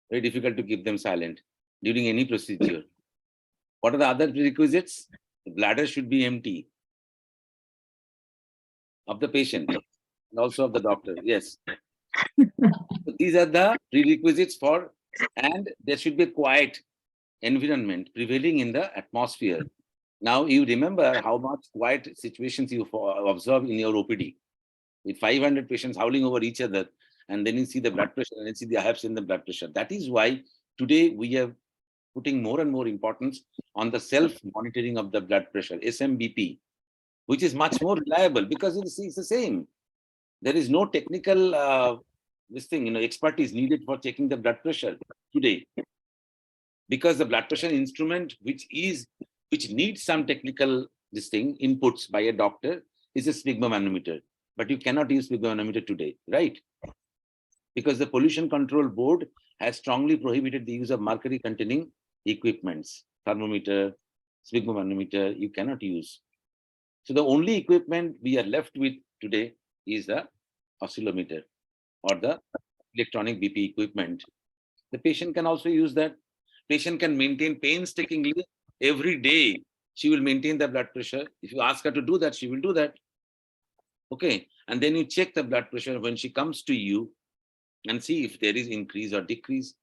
very difficult to keep them silent during any procedure. What are the other prerequisites? The bladder should be empty of the patient and also of the doctor. Yes. So these are the prerequisites for, and there should be a quiet environment prevailing in the atmosphere. Now you remember how much quiet situations you observe in your OPD with 500 patients howling over each other, and then you see the blood pressure and you see the hives in the blood pressure. That is why today we are putting more and more importance on the self-monitoring of the blood pressure, SMBP, which is much more reliable because it's the same. There is no technical expertise needed for checking the blood pressure today, because the blood pressure instrument, which needs some technical inputs by a doctor, is a sphygmomanometer. But you cannot use sphygmomanometer today, right? because the Pollution Control Board has strongly prohibited the use of mercury containing equipments, thermometer, sphygmomanometer, you cannot use. So the only equipment we are left with today is the oscillometer or the electronic BP equipment. The patient can also use that. Patient can maintain painstakingly every day. She will maintain the blood pressure. If you ask her to do that, she will do that. Okay. And then you check the blood pressure when she comes to you and see if there is increase or decrease.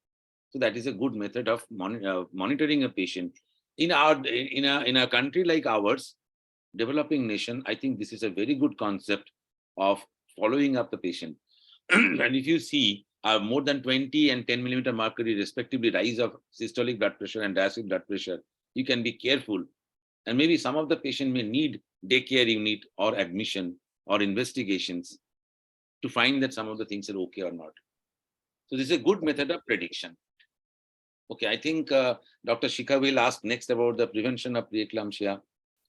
So that is a good method of monitoring a patient. In a country like ours, developing nation, I think this is a very good concept of following up the patient. And if you see more than 20 and 10 millimeter mercury respectively rise of systolic blood pressure and diastolic blood pressure, you can be careful. And maybe some of the patient may need daycare unit or admission or investigations to find that some of the things are okay or not. So this is a good method of prediction. Okay, I think Dr. Shikha will ask next about the prevention of preeclampsia,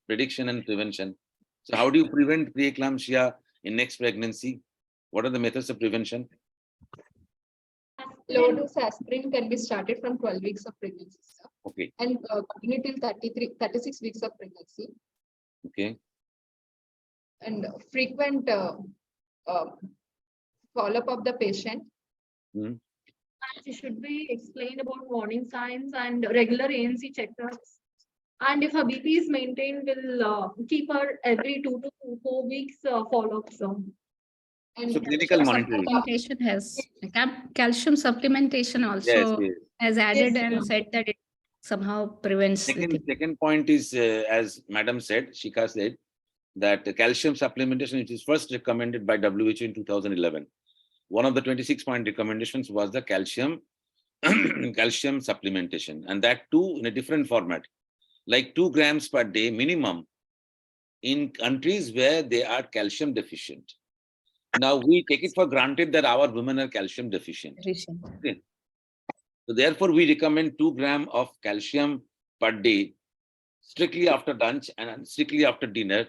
prediction and prevention. So how do you prevent preeclampsia in next pregnancy? What are the methods of prevention? Low dose aspirin can be started from 12 weeks of pregnancy, sir. Okay. And continue till 36 weeks of pregnancy. Okay. And frequent follow-up of the patient. Mm. She should be explained about warning signs and regular ANC checkups. And if her BP is maintained, we'll keep her every 2 to 4 weeks follow-up. And So clinical monitoring. Supplementation has calcium supplementation also Yes, yes. has added Yes, and said that it somehow prevents the thing. Second point is, as Madam said, Shikha said, that the calcium supplementation, which is first recommended by WHO in 2011. One of the 26-point recommendations was the calcium supplementation, and that too in a different format, like 2 grams per day minimum in countries where they are calcium deficient. Now we take it for granted that our women are calcium deficient. Okay. So therefore we recommend 2 grams of calcium per day, strictly after lunch and strictly after dinner,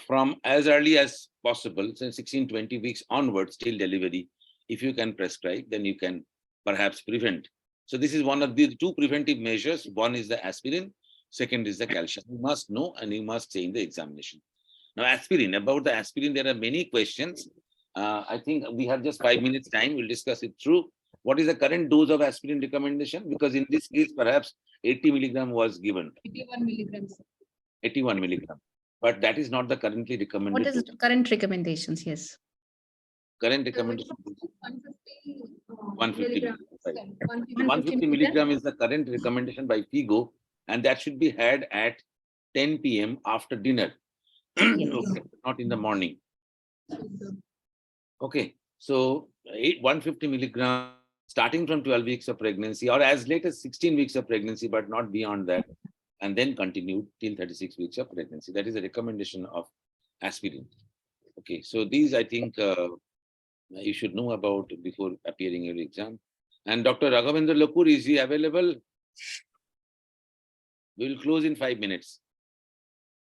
from as early as possible, so 16-20 weeks onwards till delivery. If you can prescribe, then you can perhaps prevent. So this is one of the 2 preventive measures. One is the aspirin, second is the calcium. You must know and you must say in the examination. Now aspirin, about the aspirin, there are many questions. I think we have just 5 minutes time. We'll discuss it through. What is the current dose of aspirin recommendation? Because in this case, perhaps 80 milligram was given. 81 milligrams. 81 milligram. But that is not the currently recommended. What is the current recommendations? Yes. Current recommendation. 150 milligram. Right. 150 milligram is the current recommendation by FIGO, and that should be had at 10 p.m. after dinner. Yes. Okay, not in the morning. Okay, so 150 milligram starting from 12 weeks of pregnancy or as late as 16 weeks of pregnancy, but not beyond that, and then continue till 36 weeks of pregnancy. That is a recommendation of aspirin. Okay, so these I think you should know about before appearing in your exam. And Dr. Raghavendra Lakur, is he available? We will close in 5 minutes.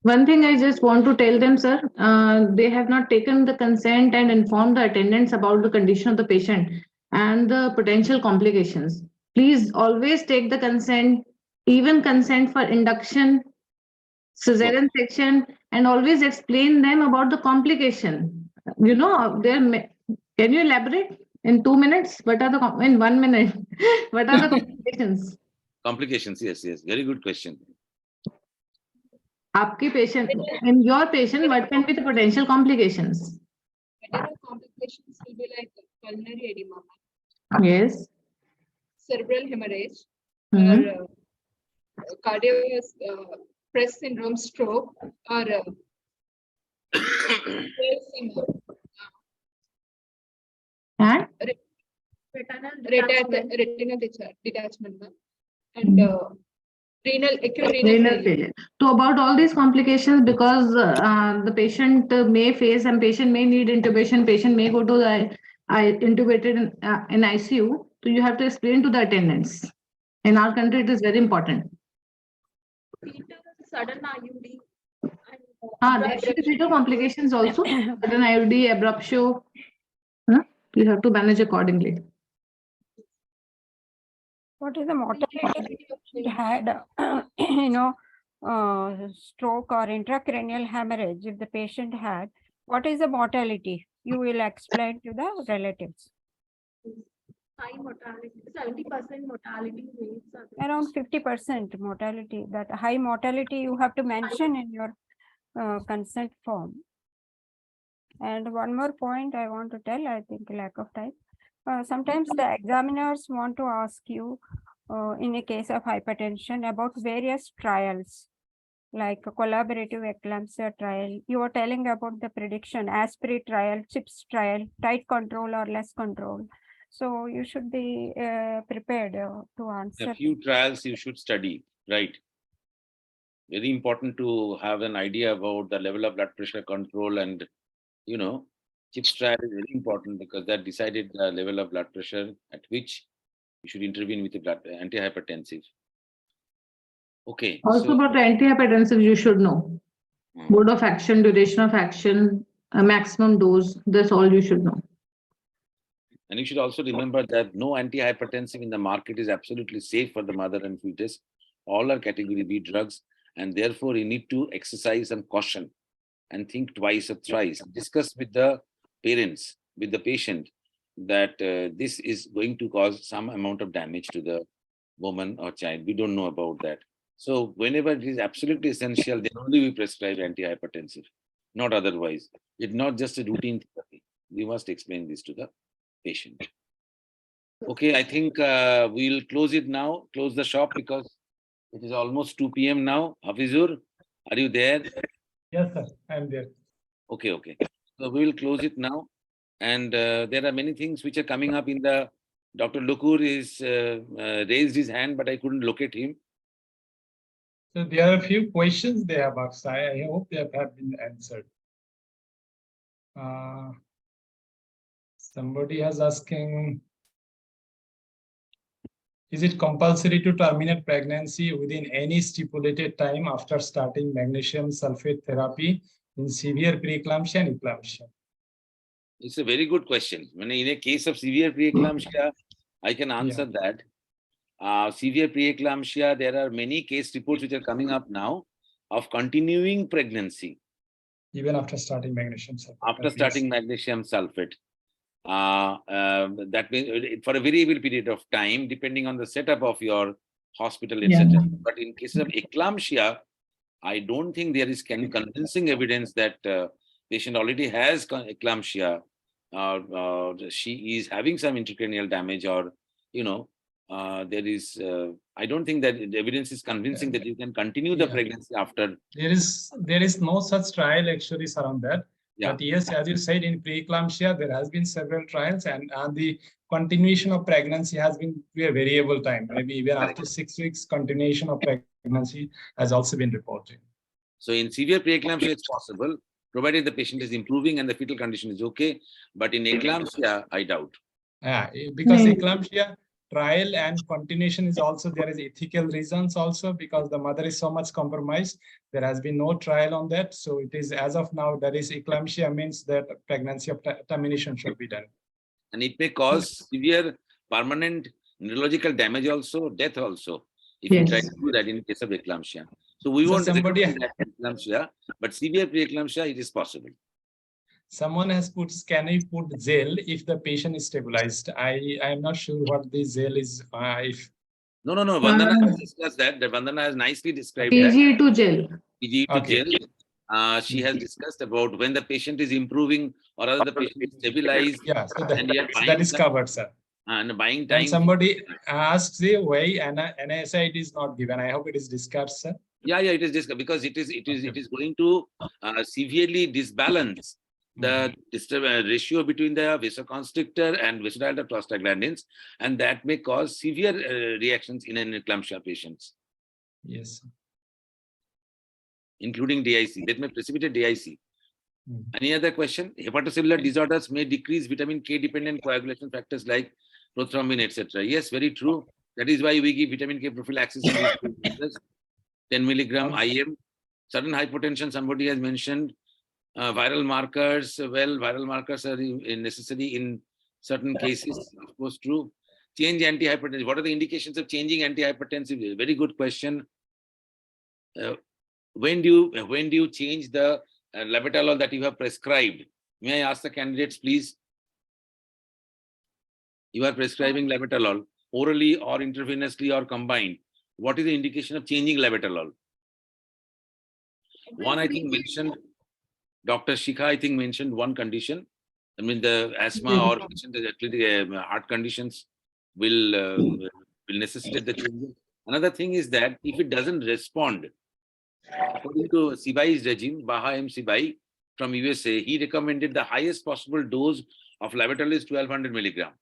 One thing I just want to tell them, sir, they have not taken the consent and informed the attendants about the condition of the patient and the potential complications. Please always take the consent, even consent for induction, cesarean section, and always explain them about the complication. You know, can you elaborate in 2 minutes? What are the, in 1 minute, what are the complications? Complications, yes, very good question. Aapki patient, in your patient, what can be the potential complications? General complications will be like pulmonary edema, Yes. cerebral hemorrhage, Mhm. or cardiovascular press syndrome, stroke, or And retinal detachment, and acute renal failure. So about all these complications, because the patient may face and patient may need intubation, patient may go to the intubated in ICU. So you have to explain to the attendants. In our country, it is very important. Sudden IUD. There should be fetal complications also. Sudden IUD, abruptio. You have to manage accordingly. What is the mortality if she had, stroke or intracranial hemorrhage? If the patient had, what is the mortality? You will explain to the relatives. High mortality, 70% mortality rates are there. Around 50% mortality. That high mortality you have to mention in your consent form. And one more point I want to tell, I think lack of time. Sometimes the examiners want to ask you in a case of hypertension about various trials, like a collaborative eclampsia trial. You are telling about the prediction, aspirate trial, CHIPS trial, tight control or less control. So you should be prepared to answer. A few trials you should study, right? Very important to have an idea about the level of blood pressure control, and CHIPS trial is very important because that decided the level of blood pressure at which you should intervene with the antihypertensive. Okay. Also about the antihypertensive, you should know. Mode of action, duration of action, maximum dose. That's all you should know. And you should also remember that no antihypertensive in the market is absolutely safe for the mother and fetus. All are category B drugs, and therefore you need to exercise some caution and think twice or thrice. Discuss with the parents, with the patient, that this is going to cause some amount of damage to the woman or child. We don't know about that. So whenever it is absolutely essential, then only we prescribe antihypertensive, not otherwise. It's not just a routine therapy. We must explain this to the patient. Okay, I think we'll close it now, close the shop, because it is almost 2 p.m. now. Hafizur, are you there? Yes, sir, I'm there. Okay, okay. So we will close it now. And there are many things which are coming up in the, Dr. Lukur is raised his hand, but I couldn't locate him. So there are a few questions they have asked. I hope they have been answered. Somebody is asking, is it compulsory to terminate pregnancy within any stipulated time after starting magnesium sulfate therapy in severe preeclampsia and eclampsia? It's a very good question. When in a case of severe preeclampsia, I can answer that. Severe preeclampsia, there are many case reports which are coming up now of continuing pregnancy. Even after starting magnesium sulfate. After starting magnesium sulfate. That means for a variable period of time, depending on the setup of your hospital, etc. But in cases of eclampsia, I don't think there is convincing evidence that patient already has eclampsia, or she is having some intracranial damage, or there is. I don't think that the evidence is convincing that you can continue the pregnancy after. There is no such trial actually around that. But yes, as you said, in preeclampsia, there has been several trials, and the continuation of pregnancy has been a variable time. Maybe even after 6 weeks, continuation of pregnancy has also been reported. So in severe preeclampsia, it's possible, provided the patient is improving and the fetal condition is okay. But in eclampsia, I doubt. Yeah, because eclampsia trial and continuation is also, there is ethical reasons also, because the mother is so much compromised. There has been no trial on that. So it is, as of now, that is eclampsia means that pregnancy of termination should be done. And it may cause severe permanent neurological damage also, death also, if you try to do that in case of eclampsia. So we won't recommend that eclampsia, but severe preeclampsia, it is possible. Someone has put, can I put gel if the patient is stabilized? I am not sure what this gel is. No. Vandana has discussed that. Vandana has nicely described PGE to gel. PGE to gel. She has discussed about when the patient is improving or other the patient is stabilized. Yeah, so that is covered, sir. And buying time. And somebody asks why NSAID is not given. I hope it is discussed, sir. Yeah, it is discussed because it is going to severely disbalance the ratio between the vasoconstrictor and vasodilator prostaglandins, and that may cause severe reactions in an eclampsia patients. Yes. Including DIC. That may precipitate DIC. Any other question? Hepatocellular disorders may decrease vitamin K dependent coagulation factors like prothrombin, etc. Yes, very true. That is why we give vitamin K prophylaxis in these cases. 10 milligram IM. Sudden hypotension, somebody has mentioned. Viral markers, viral markers are necessary in certain cases, of course, true. Change antihypertensive. What are the indications of changing antihypertensive? Very good question. When do you change the labetalol that you have prescribed? May I ask the candidates, please? You are prescribing labetalol orally or intravenously or combined. What is the indication of changing labetalol? One, I think, mentioned, Dr. Shikha, I think, mentioned one condition. I mean, the asthma or heart conditions will necessitate the changes. Another thing is that if it doesn't respond, according to Sibai's regime, Baha M. Sibai from USA, he recommended the highest possible dose of labetalol is 1200 milligram.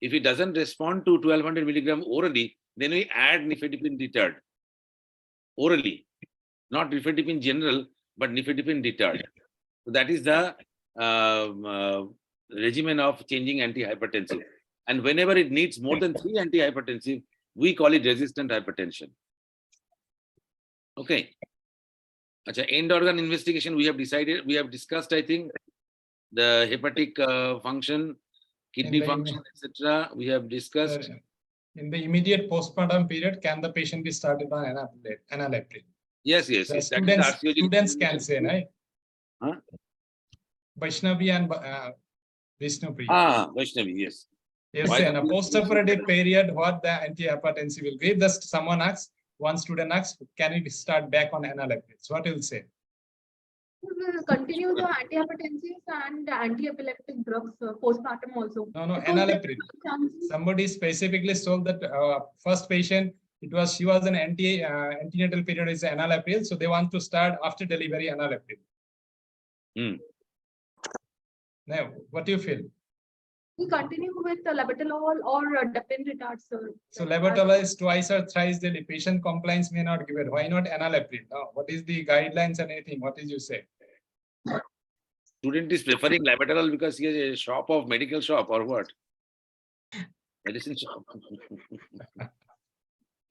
If it doesn't respond to 1200 milligram orally, then we add nifedipine deterred orally, not nifedipine general, but nifedipine deterred. So that is the regimen of changing antihypertensive. And whenever it needs more than 3 antihypertensive, we call it resistant hypertension. Okay. End organ investigation, we have discussed, I think, the hepatic function, kidney function, etc. We have discussed. In the immediate postpartum period, can the patient be started on enalapril? Yes. Students can say, right? Huh? Vaishnavi and Vishnupriya. Vaishnavi, yes. Yes, in a postoperative period, what the antihypertensive will be. If someone asks, one student asks, can it start back on enalapril? So what will say? We will continue the antihypertensives and anti-epileptic drugs postpartum also. No, enalapril. Somebody specifically told that first patient, she was an antenatal period is enalapril, so they want to start after delivery enalapril. Now, what do you feel? We continue with labetalol or depin retard, sir. So labetalol is twice or thrice daily. Patient compliance may not give it. Why not enalapril? What is the guidelines and anything? What did you say? Student is preferring labetalol because he has a shop of medical shop or what? Medicine shop.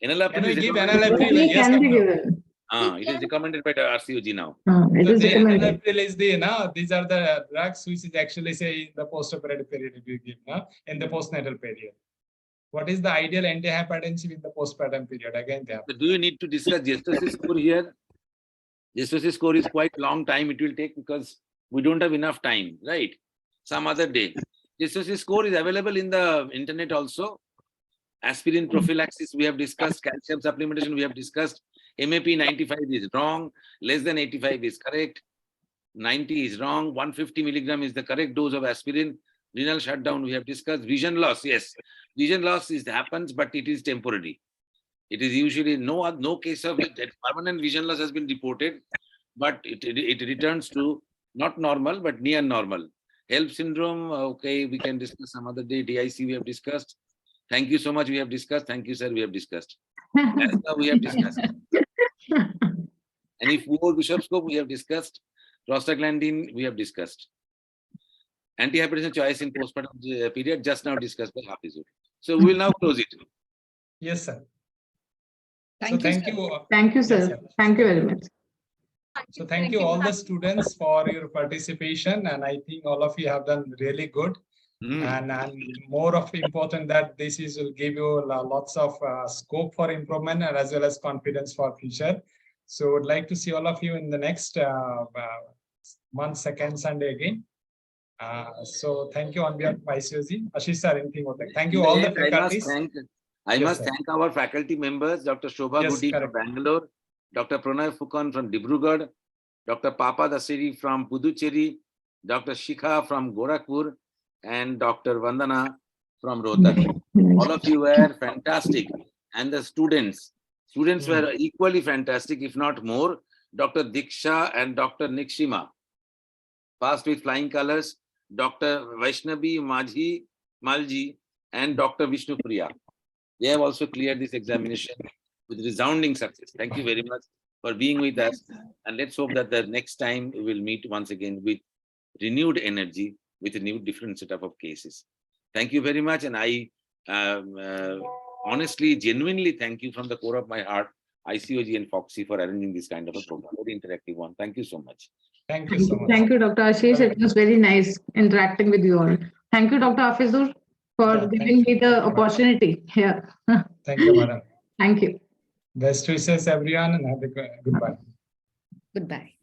Enalapril. Can we give enalapril? Yes, can be given. It is recommended by the RCOG now. It is recommended. Enalapril is these are the drugs which is actually say in the postoperative period you give in the postnatal period. What is the ideal antihypertensive in the postpartum period? Again, so do you need to discuss Gestosis score here? Gestosis score is quite long time it will take because we don't have enough time, right? Some other day. Gestosis score is available in the internet also. Aspirin prophylaxis we have discussed, calcium supplementation we have discussed. MAP 95 is wrong, less than 85 is correct, 90 is wrong, 150 milligram is the correct dose of aspirin. Renal shutdown we have discussed. Vision loss, yes, vision loss happens, but it is temporary. It is usually no case of it. Permanent vision loss has been reported, but it returns to not normal, but near normal. HELP syndrome, okay, we can discuss some other day. DIC we have discussed. Thank you so much, we have discussed. Thank you, sir, we have discussed. Asthma we have discussed. And if more Bishopscope we have discussed. Prostaglandin we have discussed. Antihypertension choice in postpartum period just now discussed by Hafizul. So we will now close it. Yes, sir. Thank you, sir. Yes, Thank you very much. So thank you all the students for your participation, and I think all of you have done really good. And more of important that this will give you lots of scope for improvement and as well as confidence for future. So would like to see all of you in the next month, second Sunday again. So thank you on behalf of ICOG. Ashish sir, anything? Thank you all the faculties. I must thank our faculty members, Dr. Shobha Gudi from Bangalore, Dr. Pranay Fukan from Dibrugarh, Dr. Papa Dasiri from Puducherry, Dr. Shikha from Gorakhpur, and Dr. Vandana from Rohtak. All of you were fantastic. And the students were equally fantastic, if not more. Dr. Diksha and Dr. Nikshima passed with flying colors. Dr. Vaishnavi Malji and Dr. Vishnupriya. They have also cleared this examination with resounding success. Thank you very much for being with us. And let's hope that the next time we will meet once again with renewed energy, with a new different setup of cases. Thank you very much. And I honestly, genuinely thank you from the core of my heart, ICOG and FOGSI, for arranging this kind of a program, very interactive one. Thank you so much. Thank you so much. Thank you, Dr. Ashish. It was very nice interacting with you all. Thank you, Dr. Hafizur, for Yeah, giving me the opportunity here. Thank you, madam. Thank you. Best wishes, everyone, and have a goodbye. Goodbye.